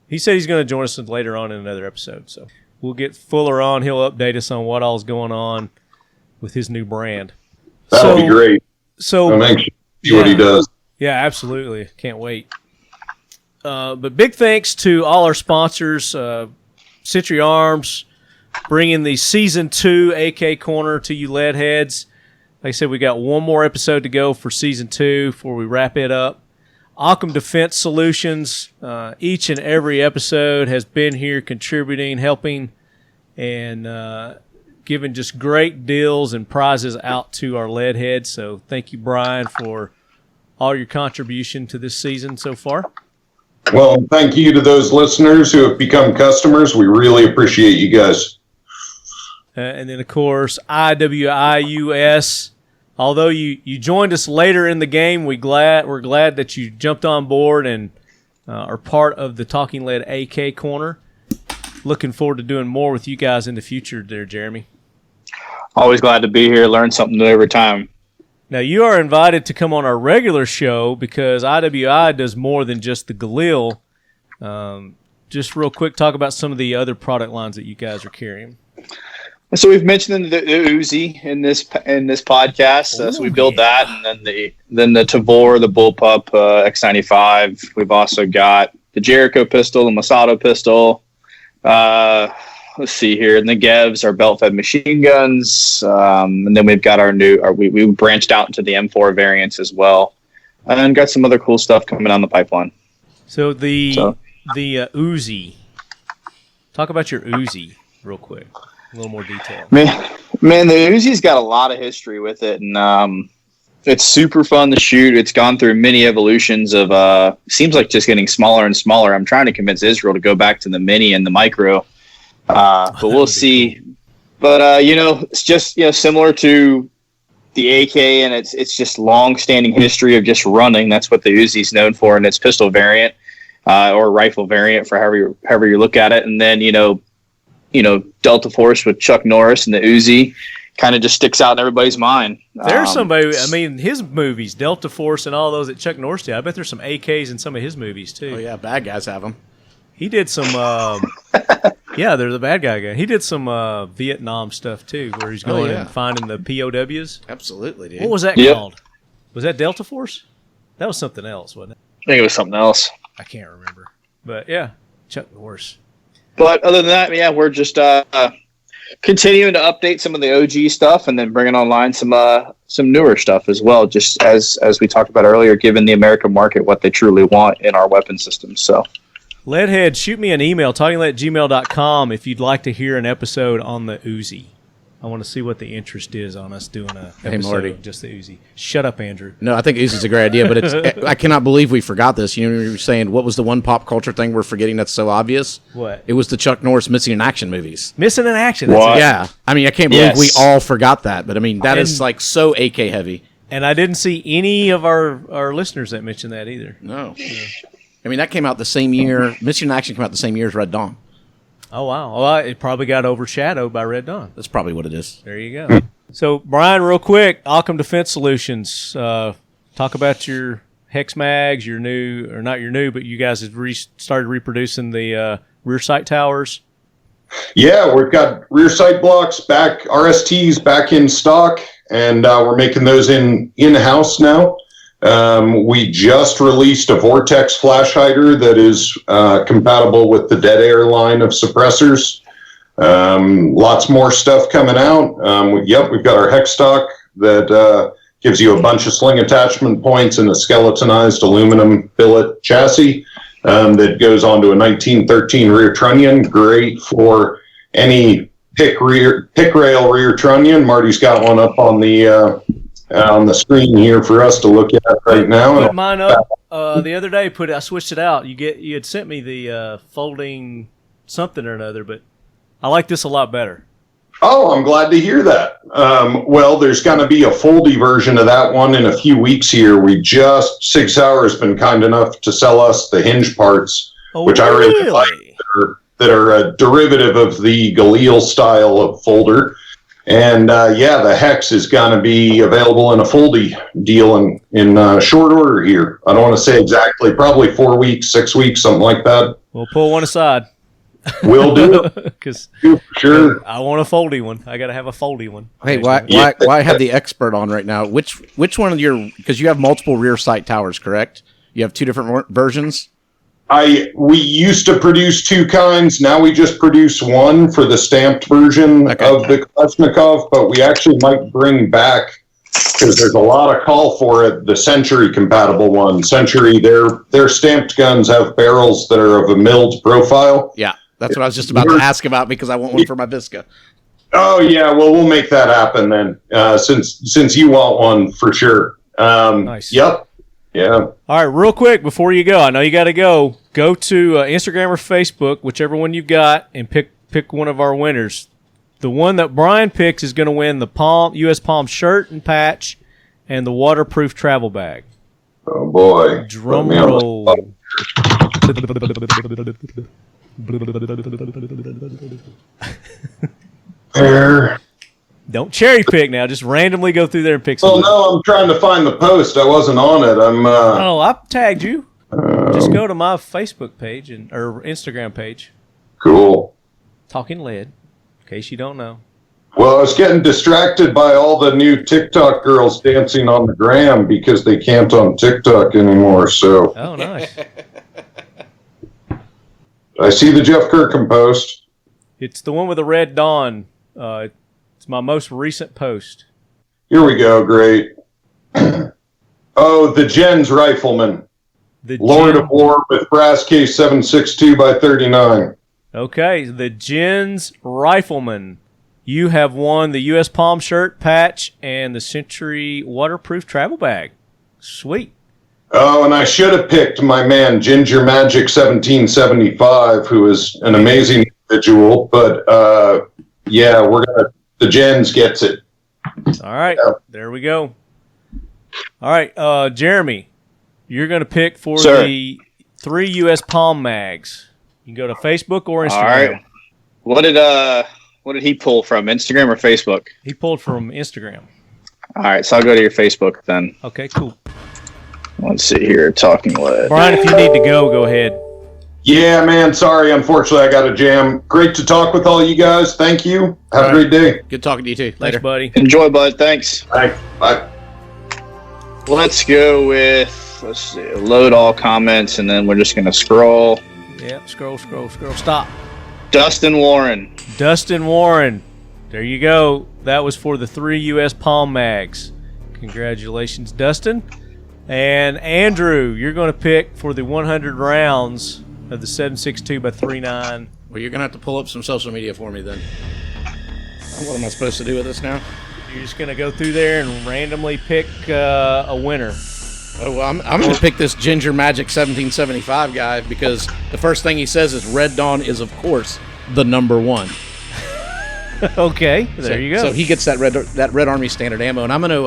he said he's going to join us later on in another episode. So we'll get Fuller on. He'll update us on what all's going on with his new brand. That'll be great. So I'm anxious to see what he does. Yeah, absolutely. Can't wait. But big thanks to all our sponsors, Century Arms, bringing the Season 2 AK Corner to you lead heads. Like I said, we got one more episode to go for Season 2 before we wrap it up. Occam Defense Solutions, each and every episode has been here contributing, helping, and giving just great deals and prizes out to our lead heads. So thank you, Brian, for all your contribution to this season so far. Well, thank you to those listeners who have become customers. We really appreciate you guys. And then, of course, IWIUS. Although you joined us later in the game, we're glad that you jumped on board and are part of the Talking Lead AK Corner. Looking forward to doing more with you guys in the future there, Jeremy. Always glad to be here, learn something new every time. Now, you are invited to come on our regular show because IWI does more than just the Galil. Just real quick, talk about some of the other product lines that you guys are carrying. So we've mentioned the Uzi in this podcast. So we build that, and then the Tavor, the Bullpup X95. We've also got the Jericho pistol, the Masato pistol. Let's see here, and the Gevs, our belt-fed machine guns, and then we've got we branched out into the M4 variants as well, and got some other cool stuff coming down the pipeline. So the Uzi. Talk about your Uzi real quick. A little more detail. Man, the Uzi's got a lot of history with it, and it's super fun to shoot. It's gone through many evolutions of seems like just getting smaller and smaller. I'm trying to convince Israel to go back to the mini and the micro, but we'll see. Cool. But it's just similar to the AK, and it's just long-standing history of just running. That's what the Uzi's known for in its pistol variant or rifle variant, for however you look at it, and then Delta Force with Chuck Norris and the Uzi kind of just sticks out in everybody's mind. There's somebody, his movies, Delta Force and all those that Chuck Norris did. I bet there's some AKs in some of his movies, too. Oh, yeah, bad guys have them. He did some, yeah, they're the bad guy. He did some Vietnam stuff, too, where he's going and finding the POWs. Absolutely, dude. What was that called? Was that Delta Force? That was something else, wasn't it? I think it was something else. I can't remember. But, yeah, Chuck Norris. But other than that, we're just continuing to update some of the OG stuff, and then bringing online some newer stuff as well. Just as we talked about earlier, giving the American market what they truly want in our weapon systems. So, Leadhead, shoot me an email, talkinglead@gmail.com, if you'd like to hear an episode on the Uzi. I want to see what the interest is on us doing an episode of just the Uzi. Shut up, Andrew. No, I think Uzi's a great idea, but I cannot believe we forgot this. You were saying, what was the one pop culture thing we're forgetting that's so obvious? What? It was the Chuck Norris Missing in Action movies. Missing in Action? What? Yeah. I can't believe we all forgot that, but that is like so AK heavy. And I didn't see any of our listeners that mentioned that either. No. Yeah. That came out the same year. Missing in Action came out the same year as Red Dawn. Oh, wow. Well, it probably got overshadowed by Red Dawn. That's probably what it is. There you go. So, Brian, real quick, Occam Defense Solutions. Talk about your Hex Mags, your new, or not your new, but you guys have started reproducing the rear sight towers. Yeah, we've got rear sight blocks back, RSTs back in stock, and we're making those in-house now. We just released a Vortex flash hider that is compatible with the Dead Air line of suppressors. Lots more stuff coming out. We've got our hex stock that gives you a bunch of sling attachment points and a skeletonized aluminum billet chassis that goes onto a 1913 rear trunnion. Great for any pick rail rear trunnion. Marty's got one up on the screen here for us to look at right now. Put mine up the other day. I switched it out. You had sent me the folding something or another, but I like this a lot better. Oh, I'm glad to hear that. Well, there's going to be a foldy version of that one in a few weeks here. Sig Sauer has been kind enough to sell us the hinge parts, which I really like, that are a derivative of the Galil style of folder. And the Hex is going to be available in a foldy deal in short order here. I don't want to say exactly, probably 4 weeks, 6 weeks, something like that. We'll pull one aside. Will do. Because Sure. I want a foldy one. I got to have a foldy one. Hey, why have the expert on right now? Which one of your, because you have multiple rear sight towers, correct? You have two different versions? We used to produce two kinds. Now we just produce one for the stamped version of the Kalashnikov, but we actually might bring back, because there's a lot of call for it, the Century compatible one. Century, their stamped guns have barrels that are of a milled profile. Yeah, that's what I was just about to ask about, because I want one for my Visca. Oh yeah, well we'll make that happen then. Since you want one for sure. Nice. Yep. Yeah. All right, real quick before you go, I know you got to go. Go to Instagram or Facebook, whichever one you've got, and pick one of our winners. The one that Brian picks is going to win the U.S. Palm shirt and patch and the waterproof travel bag. Oh boy! Drum roll. There. Don't cherry pick now. Just randomly go through there and pick Well, something. no, I'm trying to find the post. I wasn't on it. Oh, I tagged you. Just go to my Facebook page or Instagram page. Cool. Talking Lead, in case you don't know. Well, I was getting distracted by all the new TikTok girls dancing on the gram because they can't on TikTok anymore. So Oh, nice. I see the Jeff Kirkham post. It's the one with the red dawn. It's my most recent post. Here we go. Great. Oh, the Jens Rifleman. The Lord of War with brass case 7.62 by 39. Okay, the Jens Rifleman. You have won the U.S. Palm shirt, patch, and the Century waterproof travel bag. Sweet. Oh, and I should have picked my man Ginger Magic 1775, who is an amazing individual. But yeah, the Jens gets it. All right, There we go. All right, Jeremy, you're going to pick for the 3 U.S. Palm mags. You can go to Facebook or Instagram. All right. What did he pull from, Instagram or Facebook? He pulled from Instagram. All right, so I'll go to your Facebook then. Okay, cool. Let's see here, Talking Lead. Brian, if you need to go ahead. Yeah, man. Sorry. Unfortunately, I got a jam. Great to talk with all you guys. Thank you. Have a great day. Good talking to you too. Later. Thanks, buddy. Enjoy, bud. Thanks. Bye. Bye. Let's go with, let's see, load all comments, and then we're just going to scroll. Yeah, scroll. Stop. Dustin Warren. Dustin Warren. There you go. That was for the 3 U.S. Palm mags. Congratulations, Dustin. And Andrew, you're going to pick for the 100 rounds of the 7.62 by 3.9. Well, you're going to have to pull up some social media for me then. What am I supposed to do with this now? You're just going to go through there and randomly pick a winner. Oh, well, I'm going to pick this Ginger Magic 1775 guy because the first thing he says is Red Dawn is, of course, the number one. Okay, there you go. So he gets that Red Army standard ammo, and I'm going to,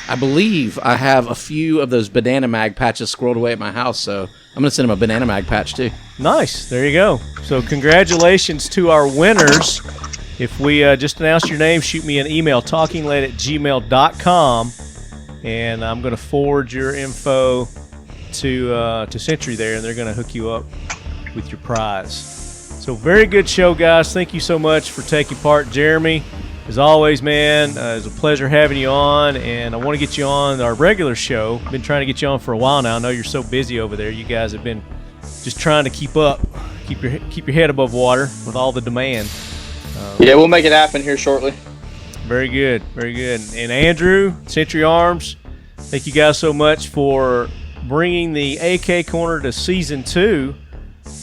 I believe I have a few of those banana mag patches squirreled away at my house, so I'm going to send him a banana mag patch too. Nice. There you go. So congratulations to our winners. If we just announced your name, shoot me an email, talkingled@gmail.com, and I'm going to forward your info to Century there, and they're going to hook you up with your prize. So very good show, guys. Thank you so much for taking part. Jeremy, as always, man, it's a pleasure having you on, and I want to get you on our regular show. Been trying to get you on for a while now. I know you're so busy over there. You guys have been just trying to keep up, keep your head above water with all the demand. Yeah, we'll make it happen here shortly. Very good, very good. And Andrew, Century Arms, thank you guys so much for bringing the AK Corner to Season 2.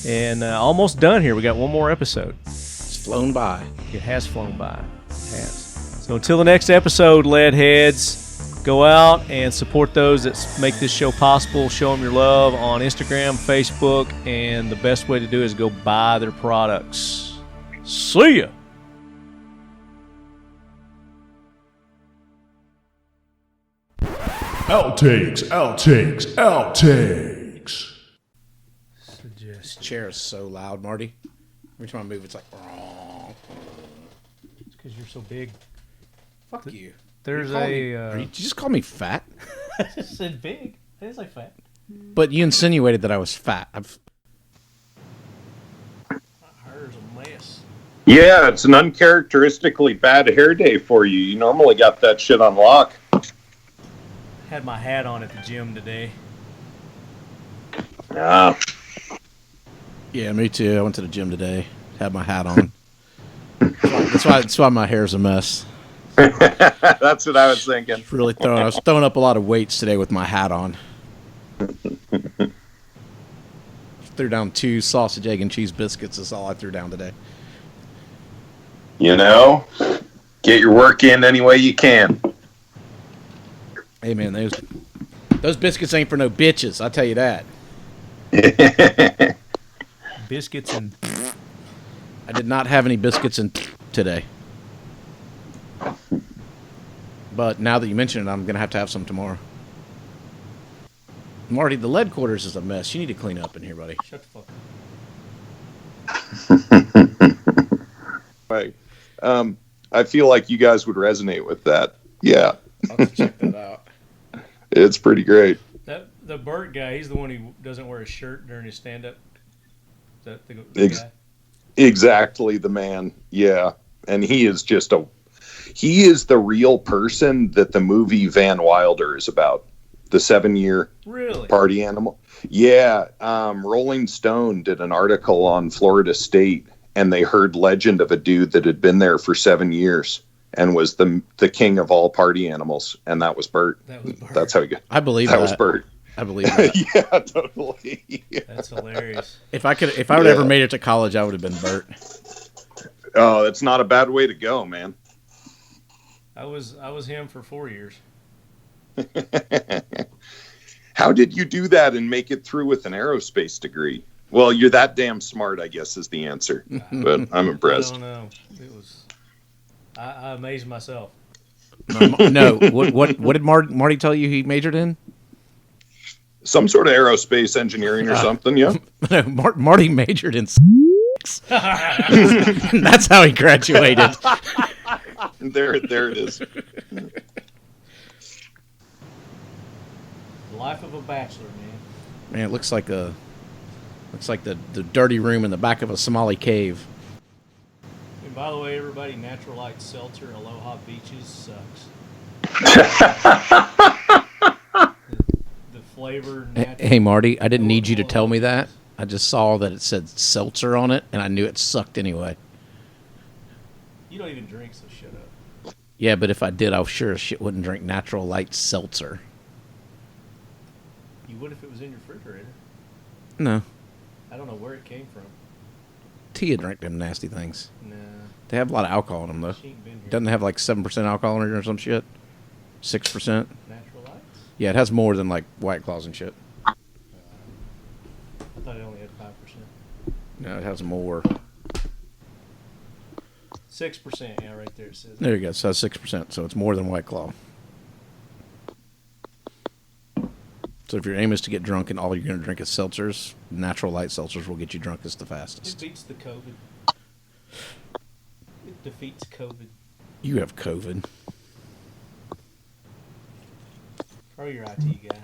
And almost done here. We got one more episode. It's flown by. It has flown by. It has. So until the next episode, lead heads, go out and support those that make this show possible. Show them your love on Instagram, Facebook, and the best way to do it is go buy their products. See ya. Outtakes. This chair is so loud, Marty. Every time I move, it's like. It's because you're so big. Fuck you. There's Did you just call me fat? I just said big. I didn't say fat. But you insinuated that I was fat. I heard. Yeah, it's an uncharacteristically bad hair day for you. You normally got that shit on lock. Had my hat on at the gym today. Ah. Yeah, me too. I went to the gym today. Had my hat on. That's why my hair's a mess. That's what I was thinking. I was throwing up a lot of weights today with my hat on. Threw down 2 sausage, egg, and cheese biscuits. That's all I threw down today. You know, get your work in any way you can. Hey man, those biscuits ain't for no bitches. I tell you that. Biscuits and I did not have any biscuits today. But now that you mention it, I'm gonna have some tomorrow. Marty, the lead quarters is a mess. You need to clean up in here, buddy. shut the fuck up. Right. I feel like you guys would resonate with that. Yeah, I'll have to check that out. it's pretty great. The Burt guy, he's the one who doesn't wear a shirt during his stand-up. Is that the guy? Exactly the man. Yeah, and he is the real person that the movie Van Wilder is about. The 7-year Really? party animal. Yeah, Rolling Stone did an article on Florida State, and they heard legend of a dude that had been there for 7 years and was the king of all party animals, and that was Bert. That was Bert. That's how he got. I believe that that. was Bert. I believe that. Yeah, totally. Yeah. That's hilarious. If I would ever made it to college, I would have been Bert. Oh, that's not a bad way to go, man. I was him for 4 years. How did you do that and make it through with an aerospace degree? Well, you're that damn smart, I guess, is the answer. But I'm impressed. I don't know. It was. I amazed myself. No. What did Marty tell you he majored in? Some sort of aerospace engineering or something, yeah? No, Marty majored in That's how he graduated. There it is. Life of a bachelor, man. Man, it looks like the dirty room in the back of a Somali cave. And by the way, everybody, Natural Light Seltzer and Aloha Beaches sucks. the flavor. Hey, Marty, I didn't need you to tell me that. I just saw that it said seltzer on it, and I knew it sucked anyway. You don't even drink, so shut up. Yeah, but if I did, I sure as shit wouldn't drink Natural Light Seltzer. You would if it was in your refrigerator. No. I don't know where it came from. Tia drank them nasty things. Nah. They have a lot of alcohol in them, though. She ain't been here. Doesn't it have like 7% alcohol in it or some shit? 6%? Natural Lights? Yeah, it has more than like White Claws and shit. I thought it only had 5%. No, it has more. 6%, yeah, right there it says. There you go. So that's 6%. So it's more than White Claw. So if your aim is to get drunk and all you're going to drink is seltzers, Natural Light Seltzers will get you drunkest the It fastest. beats the COVID. It defeats COVID. You have COVID. Or your IT guy.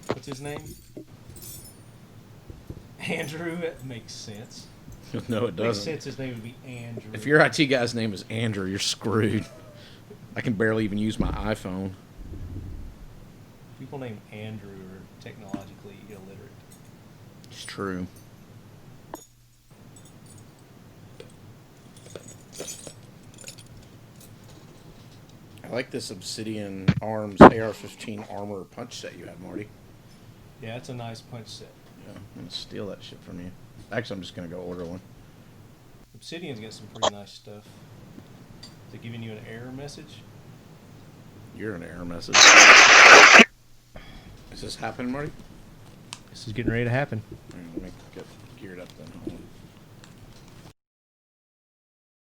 What's his name? Andrew? That makes sense. No, it Makes doesn't. sense his name would be Andrew. If your IT guy's name is Andrew, you're screwed. I can barely even use my iPhone. People named Andrew are technologically illiterate. It's true. I like this Obsidian Arms AR-15 armor punch set you had, Marty. Yeah, it's a nice punch set. Yeah, I'm going to steal that shit from you. Actually, I'm just going to go order one. Obsidian's got some pretty nice stuff. Is it giving you an error message? You're an error message. Is this happening, Marty? This is getting ready to happen. All right, let me get geared up then. Hold on.